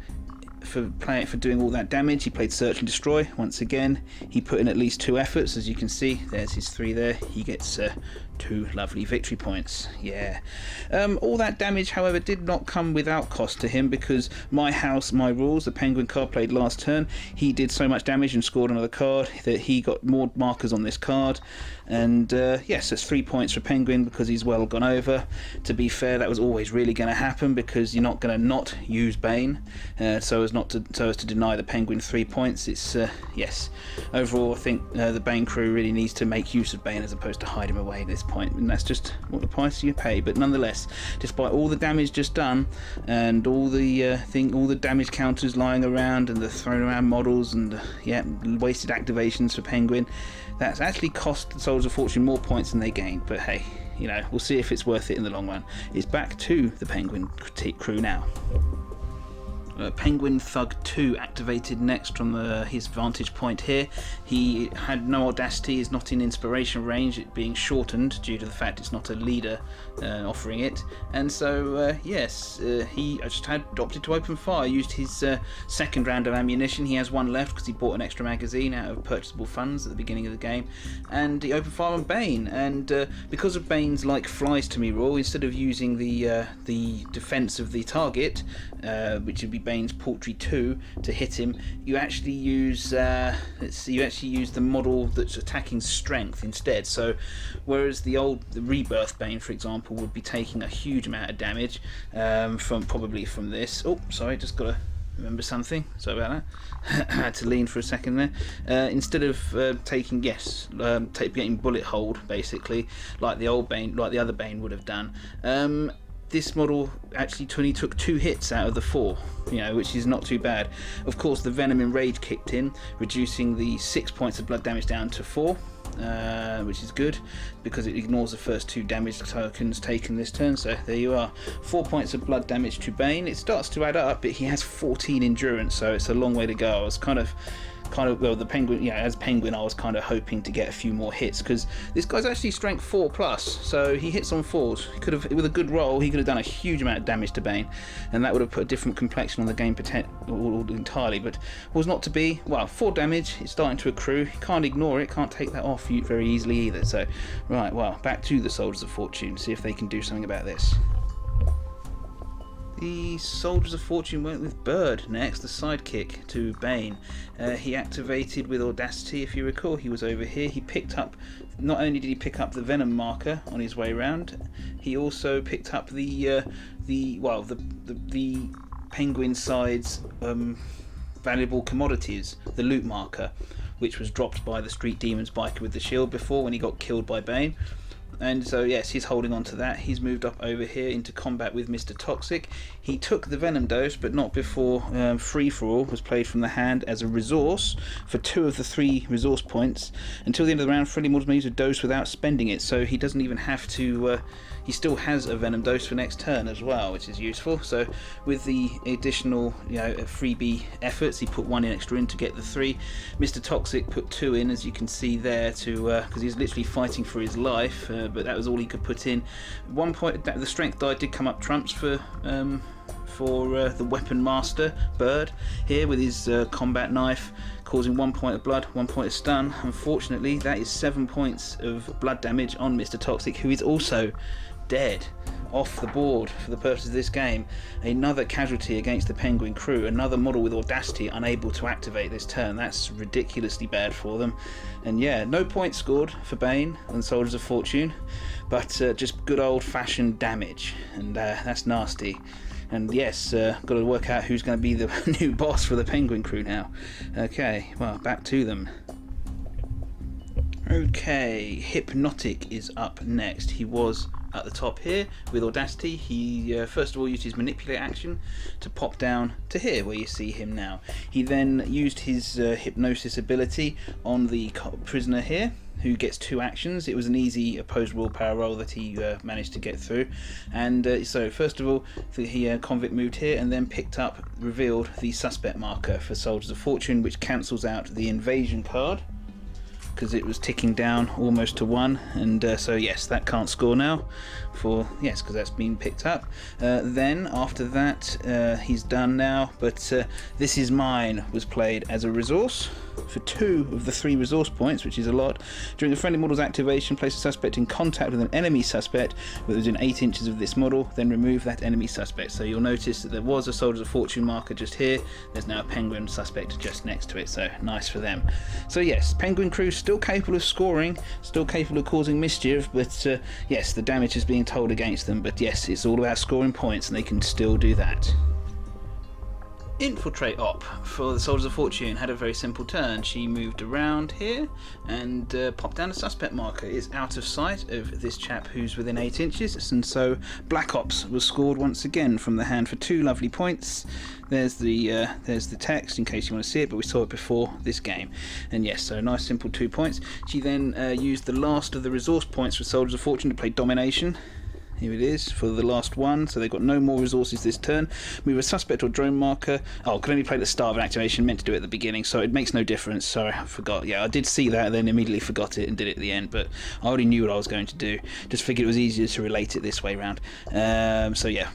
for doing all that damage. He played Search and Destroy. Once again, he put in at least 2 efforts, as you can see. There's his 3 there. He gets 2 lovely victory points. Yeah. All that damage, however, did not come without cost to him, because My House, My Rules, the Penguin card played last turn, he did so much damage and scored another card that he got more markers on this card. And yes, it's 3 points for Penguin because he's well gone over. To be fair, that was always really going to happen, because you're not going to not use Bane so as to deny the Penguin 3 points. It's yes. Overall, I think the Bane crew really needs to make use of Bane as opposed to hide him away at this point, and that's just what the price you pay. But nonetheless, despite all the damage just done and all the damage counters lying around and the thrown around models and yeah, wasted activations for Penguin, that's actually cost the Soldiers of Fortune more points than they gained. But hey, you know, we'll see if it's worth it in the long run. It's back to the Penguin crew now. Penguin Thug 2 activated next from his vantage point here. He had no audacity, is not in inspiration range, it being shortened due to the fact it's not a leader offering it. And so, yes, he just had opted to open fire, used his second round of ammunition. He has 1 left because he bought an extra magazine out of purchasable funds at the beginning of the game. And he opened fire on Bane. And because of Bane's like flies to me rule, instead of using the defense of the target, which would be Bane's Paltry 2 to hit him, you actually use the model that's attacking strength instead. So whereas the Rebirth Bane, for example, would be taking a huge amount of damage probably from this. Oh, sorry, just gotta remember something. Sorry about that. I had to lean for a second there. Instead of getting bullet hold basically, like the old Bane, like the other Bane would have done. This model actually only took 2 hits out of the 4, you know, which is not too bad. Of course, the Venom and Rage kicked in, reducing the 6 points of blood damage down to 4, which is good because it ignores the first 2 damage tokens taken this turn. So there you are, 4 points of blood damage to Bane. It starts to add up, but he has 14 endurance, so it's a long way to go. I was kind of well, the Penguin, yeah, as Penguin I was kind of hoping to get a few more hits, because this guy's actually strength 4 plus, so he hits on 4s. He could have, with a good roll, he could have done a huge amount of damage to Bane, and that would have put a different complexion on the game entirely, but was not to be. Well, 4 damage, it's starting to accrue. You can't ignore it, can't take that off you very easily either. So right, well, back to the Soldiers of Fortune, see if they can do something about this. The Soldiers of Fortune went with Bird next, the sidekick to Bane. He activated with Audacity, if you recall. He was over here. He picked up, not only did he pick up the Venom marker on his way round, he also picked up the Penguin side's valuable commodities, the loot marker, which was dropped by the Street Demons biker with the shield before when he got killed by Bane. And so yes, he's holding on to that. He's moved up over here into combat with Mr. Toxic. He took the Venom dose, but not before Free For All was played from the hand as a resource for 2 of the 3 resource points. Until the end of the round, friendly models may use a dose without spending it, so he doesn't even have to. He still has a Venom dose for next turn as well, which is useful. So with the additional, you know, freebie efforts, he put 1 extra in to get the 3. Mr. Toxic put 2 in, as you can see there, to because he's literally fighting for his life. But that was all he could put in. 1 point, the strength die did come up trumps for the weapon master Bird here with his combat knife, causing 1 point of blood, 1 point of stun. Unfortunately, that is 7 points of blood damage on Mr. Toxic, who is also dead, off the board for the purpose of this game. Another casualty against the Penguin crew, another model with Audacity unable to activate this turn. That's ridiculously bad for them. And yeah, no points scored for Bane and Soldiers of Fortune, but just good old-fashioned damage, and that's nasty. And yes, got to work out who's going to be the new boss for the Penguin crew now. Okay, well, back to them. Okay, Hypnotic is up next. He was at the top here with Audacity. He first of all used his manipulate action to pop down to here where you see him now. He then used his hypnosis ability on the prisoner here, who gets 2 actions. It was an easy opposed willpower roll that he managed to get through. And so first of all, the convict moved here and then revealed the suspect marker for Soldiers of Fortune, which cancels out the invasion card. because it was ticking down almost to 1, and so yes, that can't score now because that's been picked up. Then after that he's done now, but This Is Mine was played as a resource for 2 of the 3 resource points, which is a lot. During the friendly model's activation, place a suspect in contact with an enemy suspect within 8 inches of this model, then remove that enemy suspect. So you'll notice that there was a Soldiers of Fortune marker just here, there's now a Penguin suspect just next to it, so nice for them. So yes, Penguin crew still capable of scoring, still capable of causing mischief, but yes, the damage is being told against them, but yes, it's all about scoring points and they can still do that. Infiltrate Op for the Soldiers of Fortune had a very simple turn. She moved around here and popped down a suspect marker. It's out of sight of this chap who's within 8 inches, and so Black Ops was scored once again from the hand for 2 lovely points. There's the text in case you want to see it, but we saw it before this game. And yes, so a nice simple 2 points. She then used the last of the resource points for Soldiers of Fortune to play Domination. Here it is for the last one, so they've got no more resources this turn. Move a suspect or drone marker. Oh, could only play at the start of an activation, meant to do it at the beginning, so it makes no difference. Sorry, I forgot. Yeah, I did see that, then immediately forgot it and did it at the end, but I already knew what I was going to do. Just figured it was easier to relate it this way round. So yeah,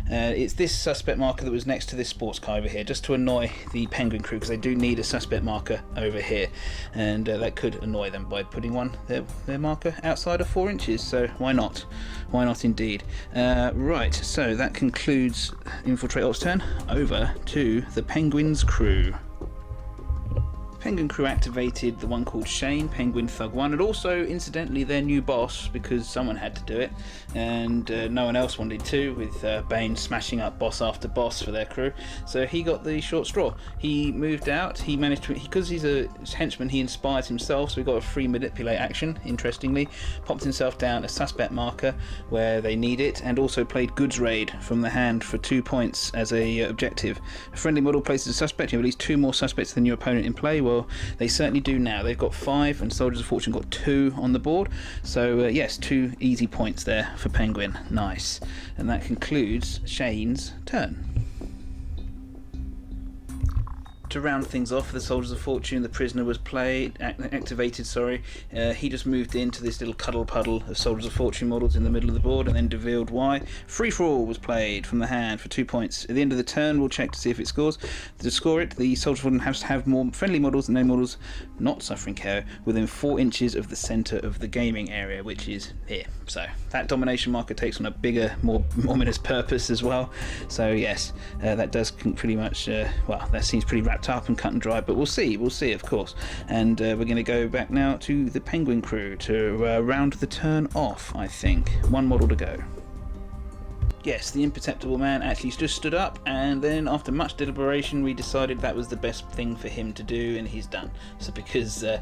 it's this suspect marker that was next to this sports car over here, just to annoy the Penguin crew, because they do need a suspect marker over here, and that could annoy them by putting their marker outside of 4 inches, so why not? Why not indeed? Right, so that concludes Infiltrate Op's turn. Over to the Penguin's crew. Penguin crew activated the one called Shane, Penguin Thug 1, and also, incidentally, their new boss, because someone had to do it, and no one else wanted to, with Bane smashing up boss after boss for their crew, so he got the short straw. He moved out, he managed to, because he's a henchman, he inspires himself, so he got a free manipulate action, interestingly, popped himself down a suspect marker where they need it, and also played Goods Raid from the hand for 2 points as a objective. A friendly model places a suspect, you have at least 2 more suspects than your opponent in play. Well, they certainly do now. They've got 5 and Soldiers of Fortune got 2 on the board, so yes, 2 easy points there for Penguin. Nice. And that concludes Shane's turn. To round things off for the Soldiers of Fortune, the prisoner was activated. He just moved into this little cuddle puddle of Soldiers of Fortune models in the middle of the board and then revealed why. Free for all was played from the hand for 2 points. At the end of the turn, we'll check to see if it scores. To score it, the Soldiers of Fortune has to have more friendly models and no models not suffering KO within 4 inches of the centre of the gaming area, which is here. So that domination marker takes on a bigger, more ominous purpose as well. So yes, that does pretty much, that seems pretty wrapped up and cut and dry, but we'll see of course. And we're going to go back now to the Penguin crew to round the turn off. I think 1 model to go. Yes, the imperceptible man actually just stood up, and then after much deliberation we decided that was the best thing for him to do, and he's done. So because there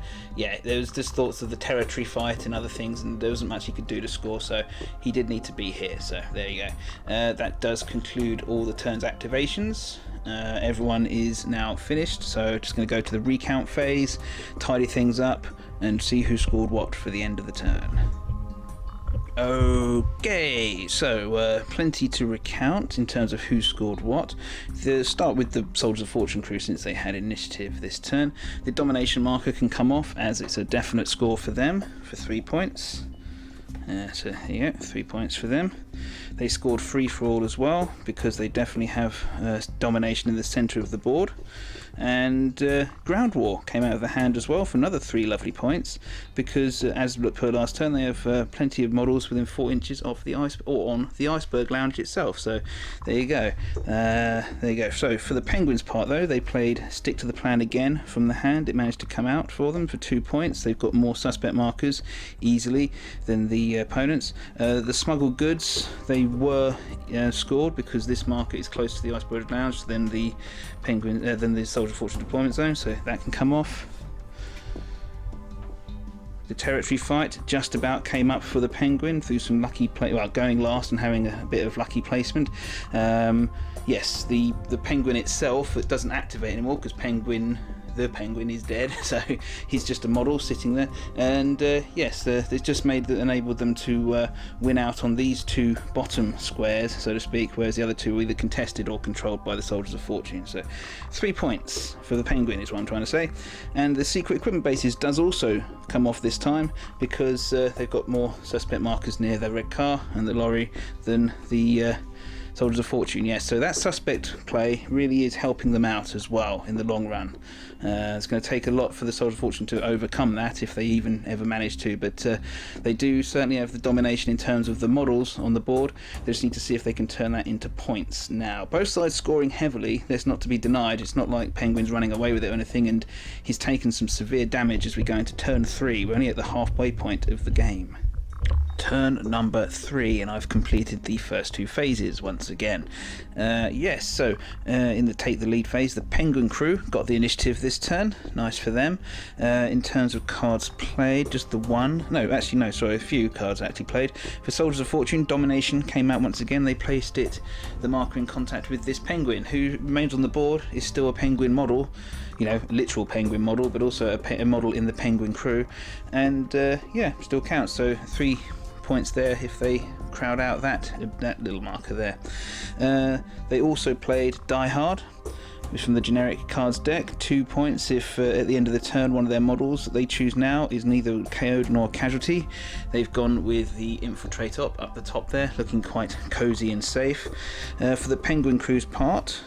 was just thoughts of the territory fight and other things, and there wasn't much he could do to score, so he did need to be here. So there you go. That does conclude all the turn's activations. Everyone is now finished, so just going to go to the recount phase, tidy things up, and see who scored what for the end of the turn. Okay, so plenty to recount in terms of who scored what. Start with the Soldiers of Fortune crew, since they had initiative this turn. The domination marker can come off as it's a definite score for them for 3 points. So here you go, 3 points for them. They scored free for all as well, because they definitely have domination in the centre of the board. And Ground War came out of the hand as well for another 3 lovely points, because as per last turn they have plenty of models within 4 inches of the ice, or on the Iceberg Lounge itself. So there you go. So for the Penguins part though, they played Stick to the Plan again from the hand. It managed to come out for them for 2 points. They've got more suspect markers easily than the opponents. The Smuggled Goods, they were scored because this marker is close to the Iceberg Lounge than the Penguin, than the Soldier of Fortune deployment zone, so that can come off. The territory fight just about came up for the Penguin through some lucky going last and having a bit of lucky placement. Yes, the Penguin itself, it doesn't activate anymore because Penguin the penguin is dead, so he's just a model sitting there. And yes, it's just enabled them to win out on these two bottom squares, so to speak, whereas the other two were either contested or controlled by the Soldiers of Fortune. So 3 points for the penguin is what I'm trying to say. And the secret equipment bases does also come off this time, because they've got more suspect markers near the red car and the lorry than the Soldiers of Fortune. Yes, so that suspect play really is helping them out as well in the long run. It's going to take a lot for the Soldiers of Fortune to overcome that, if they even ever manage to, but they do certainly have the domination in terms of the models on the board. They just need to see if they can turn that into points now. Both sides scoring heavily, that's not to be denied. It's not like Penguin's running away with it or anything, and he's taken some severe damage as we go into turn 3. We're only at the halfway point of the game. Turn number 3, and I've completed the first 2 phases once again. Yes, so in the take the lead phase, the Penguin crew got the initiative this turn. Nice for them. In terms of cards played, just the one. No, actually, no, sorry, a few cards actually played. For Soldiers of Fortune, Domination came out once again. They placed the marker in contact with this penguin, who remains on the board, is still a penguin model. You know, literal penguin model, but also a model in the Penguin crew. And yeah, still counts. So 3 points there if they crowd out that little marker there. They also played Die Hard, which from the generic cards deck. 2 points if at the end of the turn one of their models that they choose now is neither KO'd nor casualty. They've gone with the Infiltrate up the top there, looking quite cozy and safe. For the Penguin crew's part,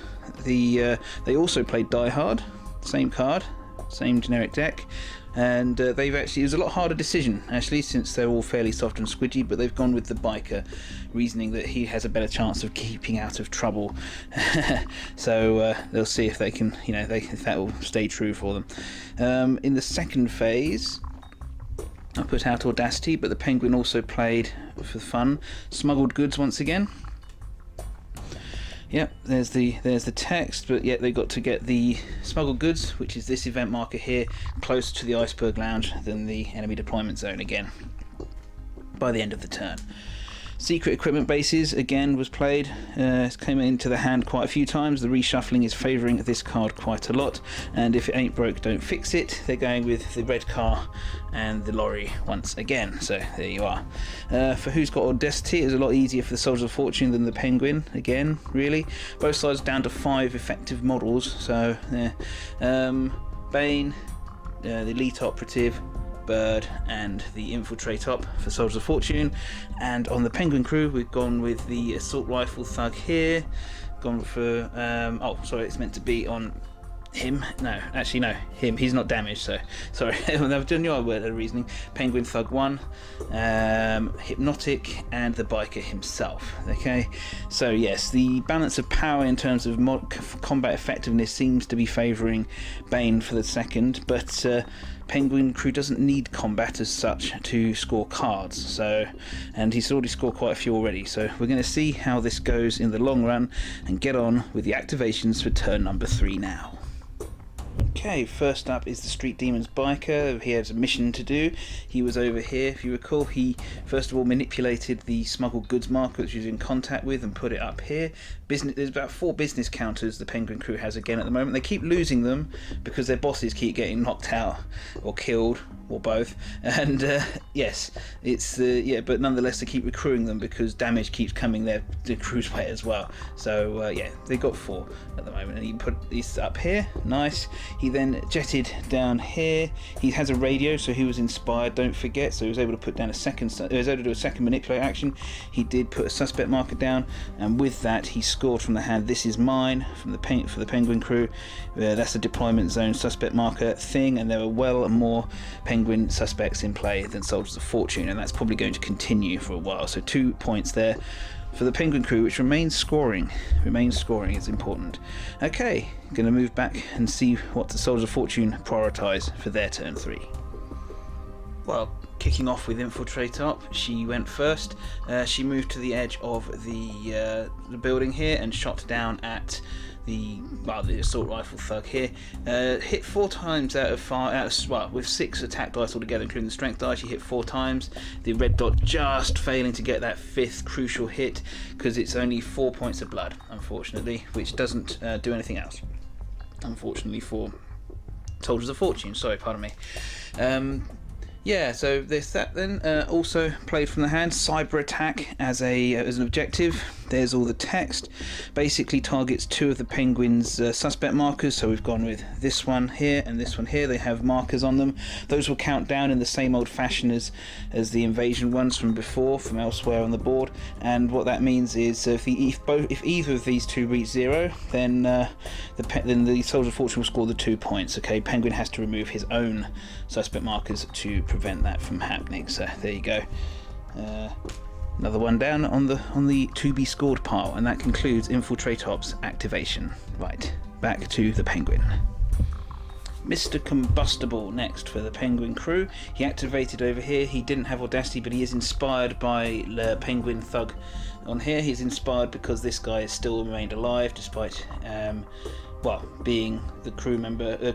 they also played Die Hard. Same card, same generic deck, and they've actually, it was a lot harder decision actually, since they're all fairly soft and squidgy, but they've gone with the biker, reasoning that he has a better chance of keeping out of trouble. So they'll see if they can, you know, if that will stay true for them. In the second phase, I put out Audacity, but the Penguin also played, for fun, Smuggled Goods once again. Yep, there's the text, but yet they got to get the smuggled goods, which is this event marker here, closer to the Iceberg Lounge than the enemy deployment zone again, by the end of the turn. Secret equipment bases again was played. It came into the hand quite a few times. The reshuffling is favouring this card quite a lot, and if it ain't broke, don't fix it. They're going with the red car and the lorry once again. So there you are. For who's got Audacity, it's a lot easier for the Soldiers of Fortune than the Penguin. Again, really, both sides down to 5 effective models. So yeah, Bane, the elite operative, Bird, and the Infiltrate up for Soldiers of Fortune. And on the Penguin crew, we've gone with the assault rifle thug here, gone for oh sorry, it's meant to be on him. No, actually no, him, he's not damaged, so sorry. I've done your word of reasoning. Penguin thug 1, Hypnotic, and the biker himself. Okay, so yes, the balance of power in terms of combat effectiveness seems to be favouring Bane for the second, but Penguin crew doesn't need combat as such to score cards, so, and he's already scored quite a few already, so we're going to see how this goes in the long run and get on with the activations for turn number 3 now. Okay, first up is the Street Demons biker. He has a mission to do. He was over here, if you recall. He first of all manipulated the smuggled goods marker that she was in contact with and put it up here. There's about 4 business counters the Penguin crew has again at the moment. They keep losing them because their bosses keep getting knocked out or killed, or both. And yes, it's yeah, but nonetheless they keep recruiting them because damage keeps coming their crew's way as well. So yeah, they got 4 at the moment, and he put these up here. Nice. He then jetted down here. He has a radio, so he was inspired, don't forget, so he was able to put down he was able to do a second manipulate action. He did put a suspect marker down, and with that he scored from the hand This Is Mine from for the Penguin crew. That's a deployment zone suspect marker thing, and there are well more Penguin suspects in play than Soldiers of Fortune, and that's probably going to continue for a while. So 2 points there for the Penguin crew, which remains scoring. Is important. Okay, going to move back and see what the Soldiers of Fortune prioritise for their turn 3. Well, kicking off with Infiltrate up, she went first. She moved to the edge of the building here and shot down at the assault rifle thug here. Hit 4 times out of 5, with 6 attack dice altogether, including the strength die. She hit 4 times. The red dot just failing to get that 5th crucial hit because it's only 4 points of blood, unfortunately, which doesn't do anything else, unfortunately, for Soldiers of Fortune, sorry, pardon me. Yeah, so there's that then. Also played from the hand, cyber attack as an objective. There's all the text. Basically targets 2 of the Penguin's suspect markers. So we've gone with this one here and this one here. They have markers on them. Those will count down in the same old fashion as the invasion ones from before, from elsewhere on the board. And what that means is if either of these 2 reach 0, then the Soldier of Fortune will score the 2 points. Okay, Penguin has to remove his own suspect markers to prevent that from happening. So there you go. Another one down on the to be scored pile, and that concludes Infiltrate Ops activation. Right, back to the Penguin. Mr. Combustible next for the Penguin crew. He activated over here. He didn't have Audacity, but he is inspired by the Penguin Thug on here. He's inspired because this guy has still remained alive despite being the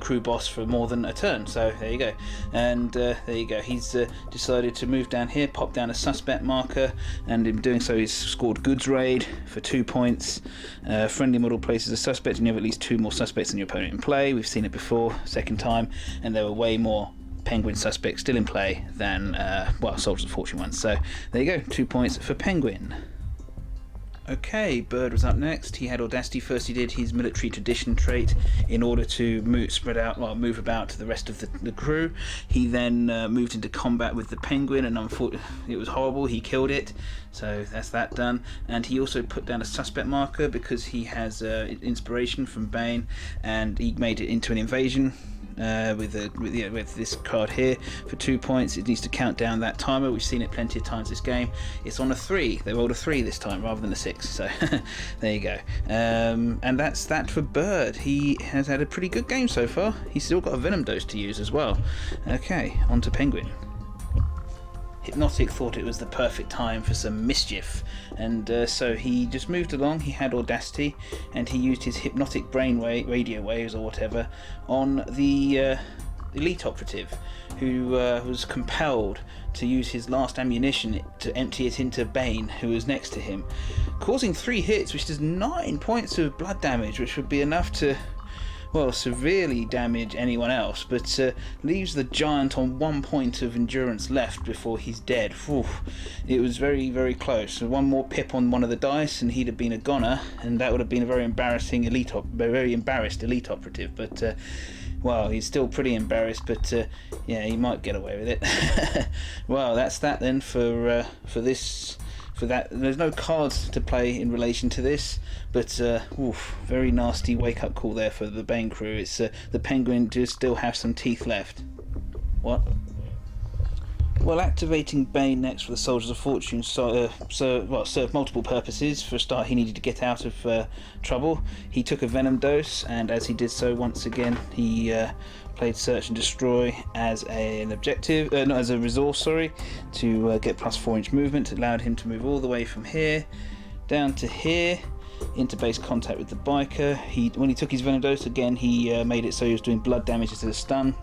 crew boss for more than a turn. So there you go. And there you go. He's decided to move down here, pop down a suspect marker, and in doing so he's scored Goods Raid for 2 points. Friendly model places a suspect, and you have at least 2 more suspects than your opponent in play. We've seen it before, second time, and there were way more Penguin suspects still in play than Soldiers of Fortune ones. So there you go, 2 points for Penguin. Okay, Bird was up next. He had Audacity. First he did his military tradition trait in order to move about to the rest of the crew. He then moved into combat with the Penguin, and unfortunately it was horrible. He killed it, so that's that done. And he also put down a suspect marker because he has inspiration from Bane, and he made it into an invasion. With this card here for 2 points. It needs to count down that timer. We've seen it plenty of times this game. It's on a 3. They rolled a 3 this time rather than a 6, so there you go. And that's that for Bird. He has had a pretty good game so far. He's still got a Venom dose to use as well. Okay, on to Penguin. Hypnotic thought it was the perfect time for some mischief, and so he just moved along. He had Audacity, and he used his hypnotic radio waves or whatever on the elite operative, who was compelled to use his last ammunition to empty it into Bane, who was next to him, causing 3 hits, which does 9 points of blood damage, which would be enough to severely damage anyone else, but leaves the giant on 1 point of endurance left before he's dead. Oof. It was very, very close. So 1 more pip on one of the dice and he'd have been a goner, and that would have been a very embarrassed elite operative. But he's still pretty embarrassed, but he might get away with it. Well, that's that then for this. For that, there's no cards to play in relation to this, but very nasty wake-up call there for the Bane crew. It's the Penguin does still have some teeth left. What? Well, activating Bane next for the Soldiers of Fortune served multiple purposes. For a start, he needed to get out of trouble. He took a Venom dose, and as he did so, once again, he played Search and Destroy as an objective, not as a resource, to get plus 4-inch movement. It allowed him to move all the way from here down to here into base contact with the biker. When he took his Venom dose again, he made it so he was doing blood damage instead of stun.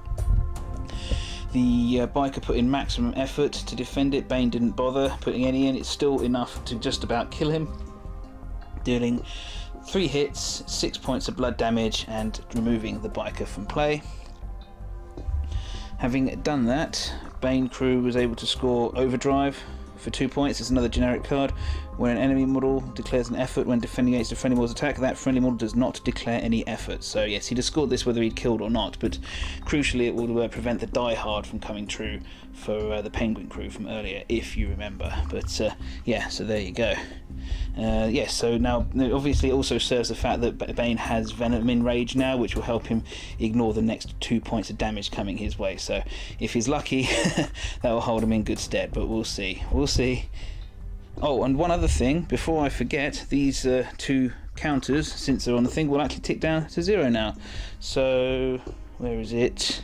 The biker put in maximum effort to defend it. Bane didn't bother putting any in. It's still enough to just about kill him, dealing 3 hits, 6 points of blood damage, and removing the biker from play. Having done that, Bane crew was able to score Overdrive for 2 points. It's another generic card. When an enemy model declares an effort when defending against a friendly model's attack, that friendly model does not declare any effort. So yes, he'd have scored this whether he'd killed or not, but crucially it will prevent the Die Hard from coming true for the Penguin crew from earlier, if you remember. But so there you go. So now obviously it also serves the fact that Bane has Venom in Rage now, which will help him ignore the next 2 points of damage coming his way. So if he's lucky, that will hold him in good stead, but we'll see. Oh, and one other thing, before I forget, these 2 counters, since they're on the thing, will actually tick down to 0 now. So, where is it?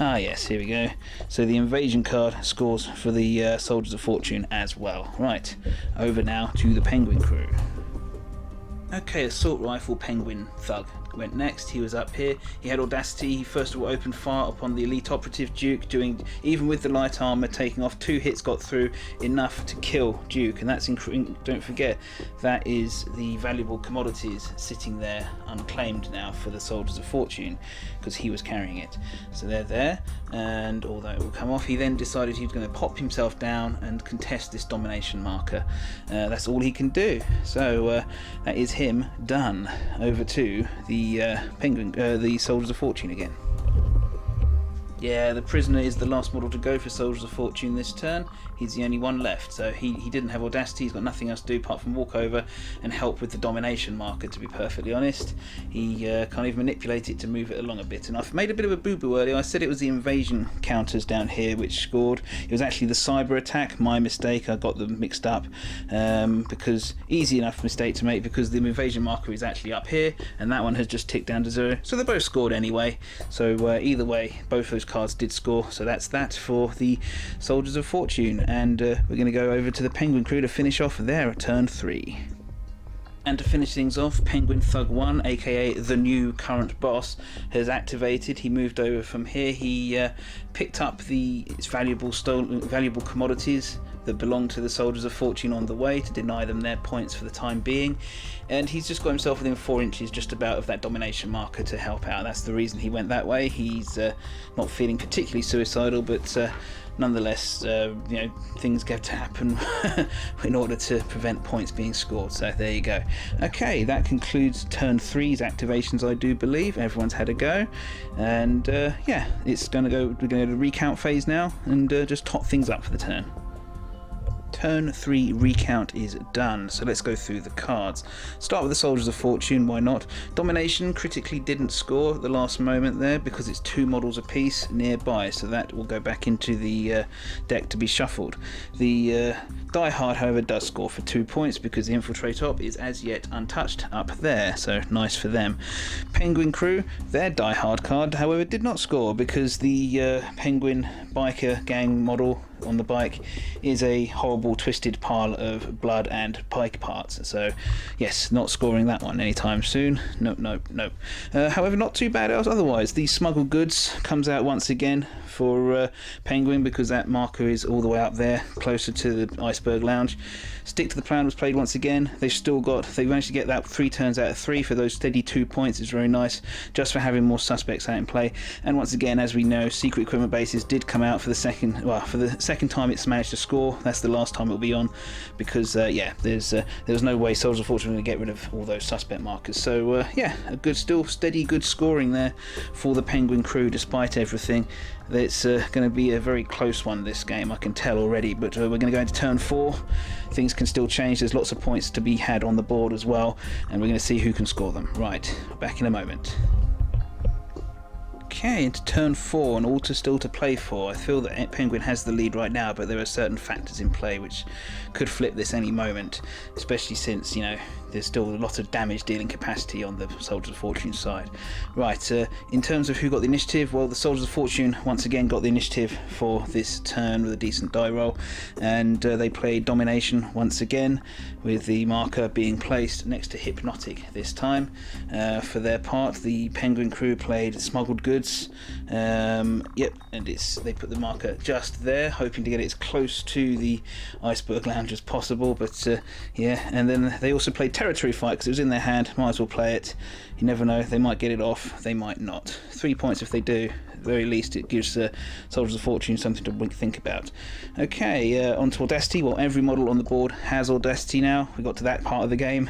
Ah, yes, here we go. So the invasion card scores for the Soldiers of Fortune as well. Right, over now to the Penguin crew. Okay, Assault Rifle Penguin Thug went next. He was up here. He had audacity. He first of all opened fire upon the elite operative Duke, doing, even with the light armor, taking off 2 hits, got through enough to kill Duke. And that's don't forget, that is the valuable commodities sitting there unclaimed now for the Soldiers of Fortune, because he was carrying it. So they're there, and although it will come off, he then decided he was going to pop himself down and contest this domination marker. That's all he can do. So that is him done. Over to the the Soldiers of Fortune again. Yeah, the prisoner is the last model to go for Soldiers of Fortune this turn. He's the only one left, so he didn't have audacity. He's got nothing else to do apart from walk over and help with the domination marker, to be perfectly honest. He can't even manipulate it to move it along a bit. And I've made a bit of a boo-boo earlier. I said it was the invasion counters down here which scored. It was actually the cyber attack. My mistake. I got them mixed up, because easy enough mistake to make, because the invasion marker is actually up here and that one has just ticked down to 0. So they both scored anyway. So either way, both those cards did score. So that's that for the Soldiers of Fortune. And we're going to go over to the Penguin crew to finish off their turn 3. And to finish things off, Penguin Thug 1, aka the new current boss, has activated. He moved over from here. He picked up its valuable commodities that belong to the Soldiers of Fortune on the way, to deny them their points for the time being, and he's just got himself within 4 inches just about of that domination marker to help out. That's the reason he went that way. He's not feeling particularly suicidal, but nonetheless, things have to happen in order to prevent points being scored. So there you go. Okay, that concludes turn 3's activations, I do believe. Everyone's had a go, and yeah, it's going to go. We're going to go to recount phase now, and just top things up for the turn. Turn 3 recount is done, so let's go through the cards. Start with the Soldiers of Fortune, why not? Domination critically didn't score at the last moment there because it's 2 models apiece nearby, so that will go back into the deck to be shuffled. The Die Hard, however, does score for 2 points because the Infiltrate Op is as yet untouched up there, so nice for them. Penguin crew, their Die Hard card, however, did not score because the Penguin biker gang model on the bike is a horrible twisted pile of blood and bike parts, so yes, not scoring that one anytime soon. Nope. However, not too bad else otherwise. The smuggled goods comes out once again for Penguin because that marker is all the way up there closer to the Iceberg Lounge. Stick to the Plan was played once again. They managed to get that 3 turns out of 3 for those steady 2 points. It's very nice just for having more suspects out in play. And once again, as we know, secret equipment bases did come out for the second time it's managed to score. That's the last time it'll be on because there's no way Soldiers of Fortune are going to get rid of all those suspect markers. So yeah, a good, still steady, good scoring there for the Penguin crew despite everything. It's going to be a very close one, this game, I can tell already, but we're going to go into turn 4. Things can still change. There's lots of points to be had on the board as well, and we're going to see who can score them. Right, back in a moment. Okay, into turn 4, and all still to play for. I feel that Penguin has the lead right now, but there are certain factors in play which could flip this any moment, especially since, there's still a lot of damage dealing capacity on the Soldiers of Fortune side. Right, in terms of who got the initiative, well, the Soldiers of Fortune once again got the initiative for this turn with a decent die roll, and they played Domination once again, with the marker being placed next to Hypnotic this time. For their part, the Penguin crew played Smuggled Goods. And they put the marker just there, hoping to get it as close to the Iceberg Lounge as possible, but and then they also played Territory Fight because it was in their hand. Might as well play it. You never know, they might get it off, they might not. 3 points if they do. At the very least, it gives Soldiers of Fortune something to think about. Okay, on to Audacity. Well, every model on the board has Audacity now. We got to that part of the game.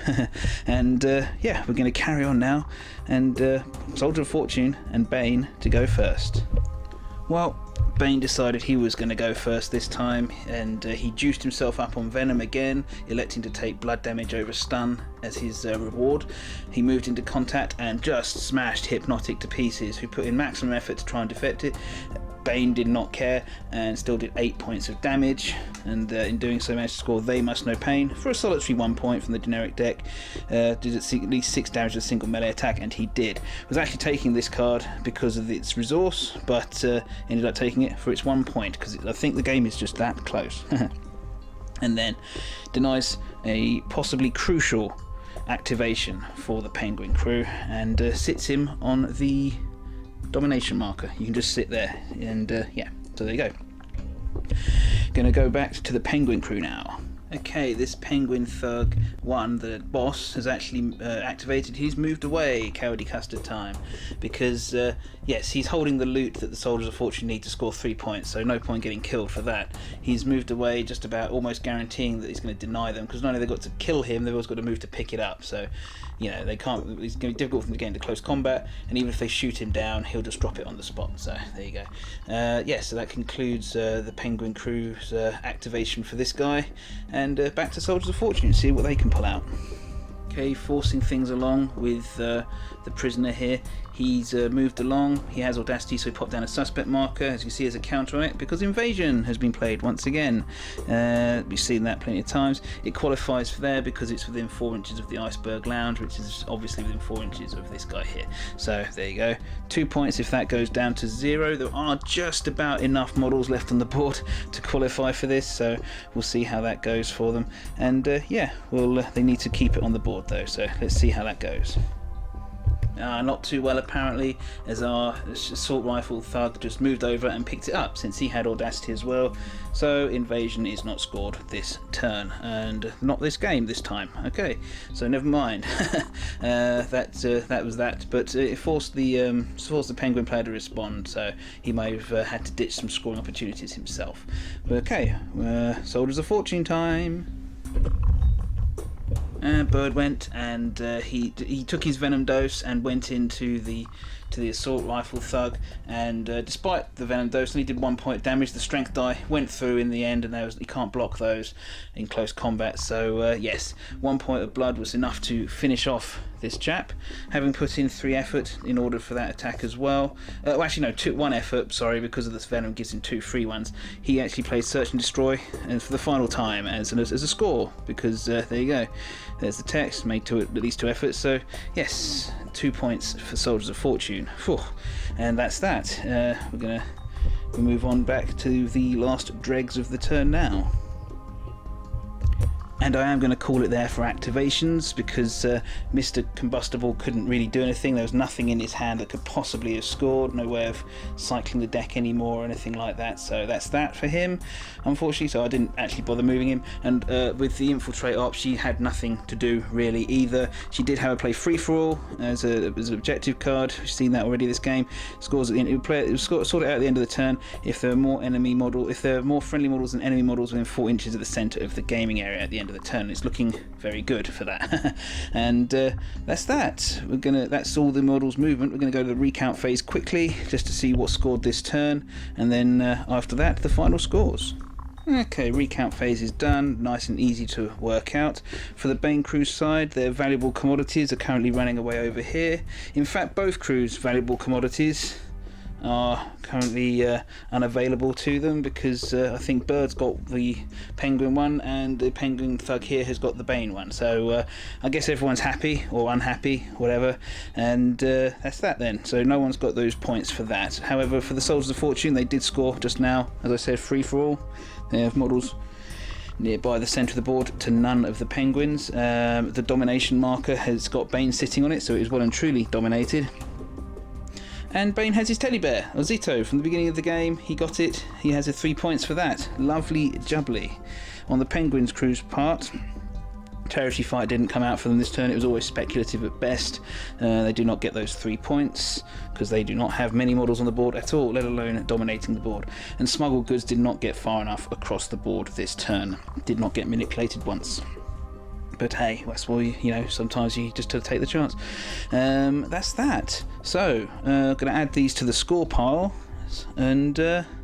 And we're going to carry on now. And Soldier of Fortune and Bane to go first. Well, Bane decided he was going to go first this time, and he juiced himself up on Venom again, electing to take blood damage over stun as his reward. He moved into contact and just smashed Hypnotic to pieces, who put in maximum effort to try and defect it. Bane did not care and still did 8 points of damage, and in doing so managed to score They Must Know Pain for a solitary 1 point from the generic deck. Did at least 6 damage with a single melee attack, and he did. Was actually taking this card because of its resource, but ended up taking it for its 1 point because I think the game is just that close. And then denies a possibly crucial activation for the Penguin crew, and sits him on the domination marker. You can just sit there, and yeah, so there you go. Gonna go back to the Penguin crew now. Okay, this Penguin Thug 1, the boss, has actually activated. He's moved away, Cowardly Custard time, because yes, he's holding the loot that the Soldiers of Fortune need to score 3 points, so no point getting killed for that. He's moved away, just about almost guaranteeing that he's going to deny them, because not only they've got to kill him, they've also got to move to pick it up, so you know, they can't. It's going to be difficult for them to get into close combat, and even if they shoot him down, he'll just drop it on the spot. So there you go. Yeah, so that concludes the Penguin crew's activation for this guy, and back to Soldiers of Fortune, see what they can pull out. Okay, forcing things along with the prisoner here. He's moved along. He has audacity, so he popped down a suspect marker, as you see, as a counter on it, because Invasion has been played once again. We've seen that plenty of times. It qualifies for there because it's within 4 inches of the Iceberg Lounge, which is obviously within 4 inches of this guy here. So there you go. 2 points if that goes down to 0. There are just about enough models left on the board to qualify for this, so we'll see how that goes for them. And yeah, they need to keep it on the board though, so let's see how that goes. Not too well apparently, as our assault rifle thug just moved over and picked it up, since he had audacity as well. So Invasion is not scored this turn, and not this game this time. Okay, so never mind. That was that, but it forced the Penguin player to respond, so he may have had to ditch some scoring opportunities himself. But okay, Soldiers of Fortune time. Bird went, and he took his venom dose and went into the assault rifle thug, and despite the venom dose only did 1 point damage. The strength die went through in the end, and you can't block those in close combat, so yes, 1 point of blood was enough to finish off this chap, having put in 3 effort in order for that attack as well. Well, actually no, 1 effort, sorry, because of this venom gives him 2 free ones. He actually plays Search and Destroy, and for the final time as a score, because there you go, there's the text, made at least 2 efforts, so yes, 2 points for Soldiers of Fortune. Whew. And that's that. We'll move on back to the last dregs of the turn now. And I am going to call it there for activations, because Mr. Combustible couldn't really do anything. There was nothing in his hand that could possibly have scored, no way of cycling the deck anymore or anything like that, so that's that for him, unfortunately. So I didn't actually bother moving him, and with the Infiltrate op, she had nothing to do really either. She did have a play Free For All as an objective card. We've seen that already this game. Scores at the end, it would sort it out at the end of the turn if there are more friendly models than enemy models within 4 inches of the centre of the gaming area at the end of the turn. It's looking very good for that. And that's that. That's all the models movement. We're going to go to the recount phase quickly just to see what scored this turn, and then after that the final scores. Okay, recount phase is done, nice and easy to work out. For the Bane crew's side, their valuable commodities are currently running away over here. In fact, both crews' valuable commodities are currently unavailable to them, because I think Bird's got the Penguin one and the Penguin Thug here has got the Bane one, so I guess everyone's happy or unhappy, whatever, and that's that then. So no one's got those points for that. However, for the Soldiers of Fortune, they did score just now, as I said, free for all. They have models nearby the centre of the board to none of the Penguins. The domination marker has got Bane sitting on it, so it is well and truly dominated. And Bane has his teddy bear, Ozito, from the beginning of the game. He got it. He has 3 points for that. Lovely jubbly. On the Penguins crew's part, territory fight didn't come out for them this turn. It was always speculative at best. They do not get those 3 points because they do not have many models on the board at all, let alone dominating the board. And smuggled goods did not get far enough across the board this turn. Did not get manipulated once. But hey, that's why, sometimes you just have to take the chance. That's that. So, going to add these to the score pile and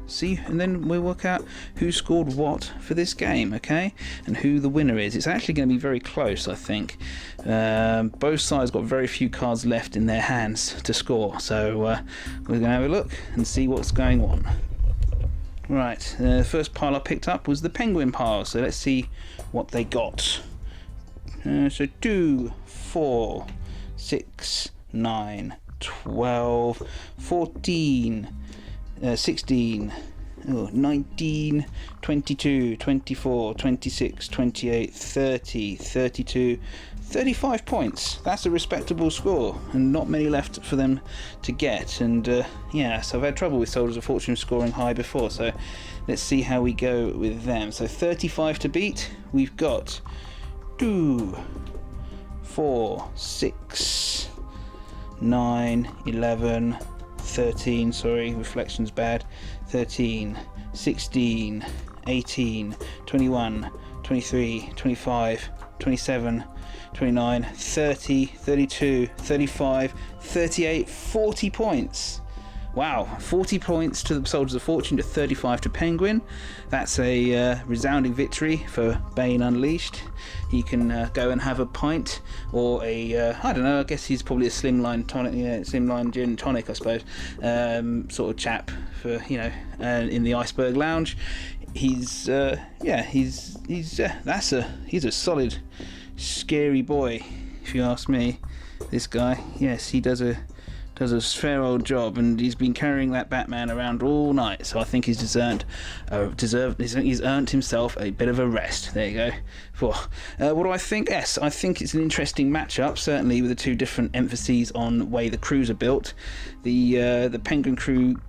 see, and then we'll work out who scored what for this game, okay? And who the winner is. It's actually going to be very close, I think. Both sides got very few cards left in their hands to score. So, we're going to have a look and see what's going on. Right, the first pile I picked up was the Penguin pile, so let's see what they got. So 2, 4, 6, 9, 12, 14, 16, 19, 22, 24, 26, 28, 30, 32, 35 points. That's a respectable score, and not many left for them to get. And yeah, so I've had trouble with Soldiers of Fortune scoring high before, so let's see how we go with them. So 35 to beat. We've got 2, 4, 6, 9, 11, 13, sorry, reflection's bad, 13, 16, 18, 21, 23, 25, 27, 29, 30, 32, 35, 38, 40 points. Wow, 40 points to the Soldiers of Fortune to 35 to Penguin. That's a resounding victory for Bane Unleashed. He can go and have a pint, or a, I don't know, I guess he's probably a slimline tonic, slimline gin and tonic, I suppose, sort of chap for, in the Iceberg Lounge. He's he's a solid, scary boy, if you ask me. This guy, yes, he does a fair old job, and he's been carrying that Batman around all night, so I think he's earned himself a bit of a rest. There you go. What do I think? Yes, I think it's an interesting matchup, certainly with the two different emphases on the way the crews are built. The Penguin crew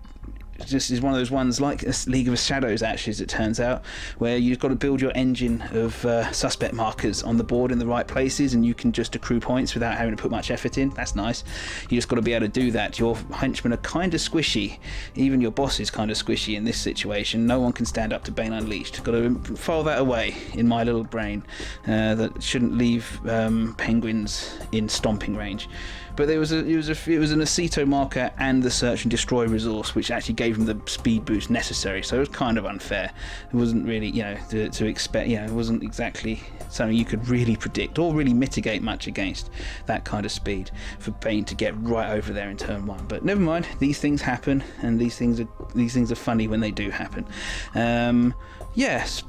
just is one of those ones like a League of Shadows, actually, as it turns out, where you've got to build your engine of suspect markers on the board in the right places, and you can just accrue points without having to put much effort in. That's nice. You just got to be able to do that. Your henchmen are kind of squishy. Even your boss is kind of squishy in this situation. No one can stand up to Bane Unleashed. Got to file that away in my little brain. That shouldn't leave penguins in stomping range. But it was an Aceto marker and the search and destroy resource, which actually gave him the speed boost necessary. So it was kind of unfair. It wasn't really, to expect. It wasn't exactly something you could really predict or really mitigate much against that kind of speed for Bane to get right over there in turn 1. But never mind. These things happen, and these things are funny when they do happen. Yes,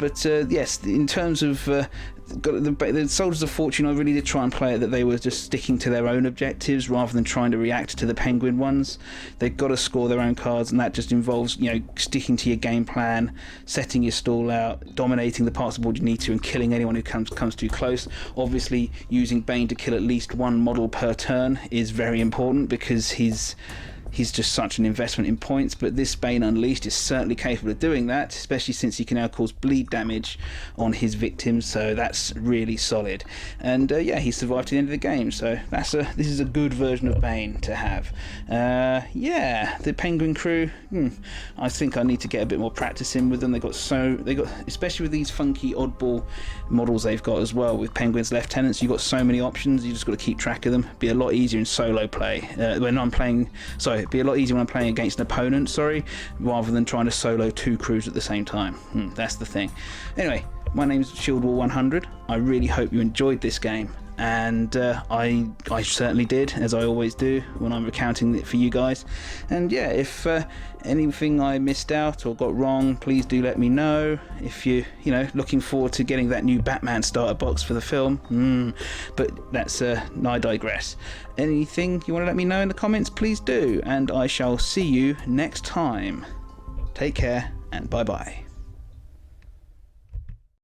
in terms of the Soldiers of Fortune, I really did try and play it that they were just sticking to their own objectives rather than trying to react to the Penguin ones. They've got to score their own cards, and that just involves sticking to your game plan, setting your stall out, dominating the parts of the board you need to, and killing anyone who comes too close. Obviously, using Bane to kill at least one model per turn is very important, because he's just such an investment in points. But this Bane Unleashed is certainly capable of doing that, especially since he can now cause bleed damage on his victims, so that's really solid. And he survived to the end of the game, so this is a good version of Bane to have. The Penguin crew, I think I need to get a bit more practice in with them. They got especially with these funky oddball models they've got as well. With Penguin's lieutenants, you've got so many options, you just got to keep track of them. Be a lot easier in solo play it'd be a lot easier when I'm playing against an opponent, rather than trying to solo 2 crews at the same time. That's the thing. Anyway, my name's Shieldwall100. I really hope you enjoyed this game, and I certainly did, as I always do when I'm recounting it for you guys. And if anything I missed out or got wrong, please do let me know. If you're looking forward to getting that new Batman starter box for the film, but that's I digress. Anything you want to let me know in the comments, please do, and I shall see you next time. Take care, and bye bye.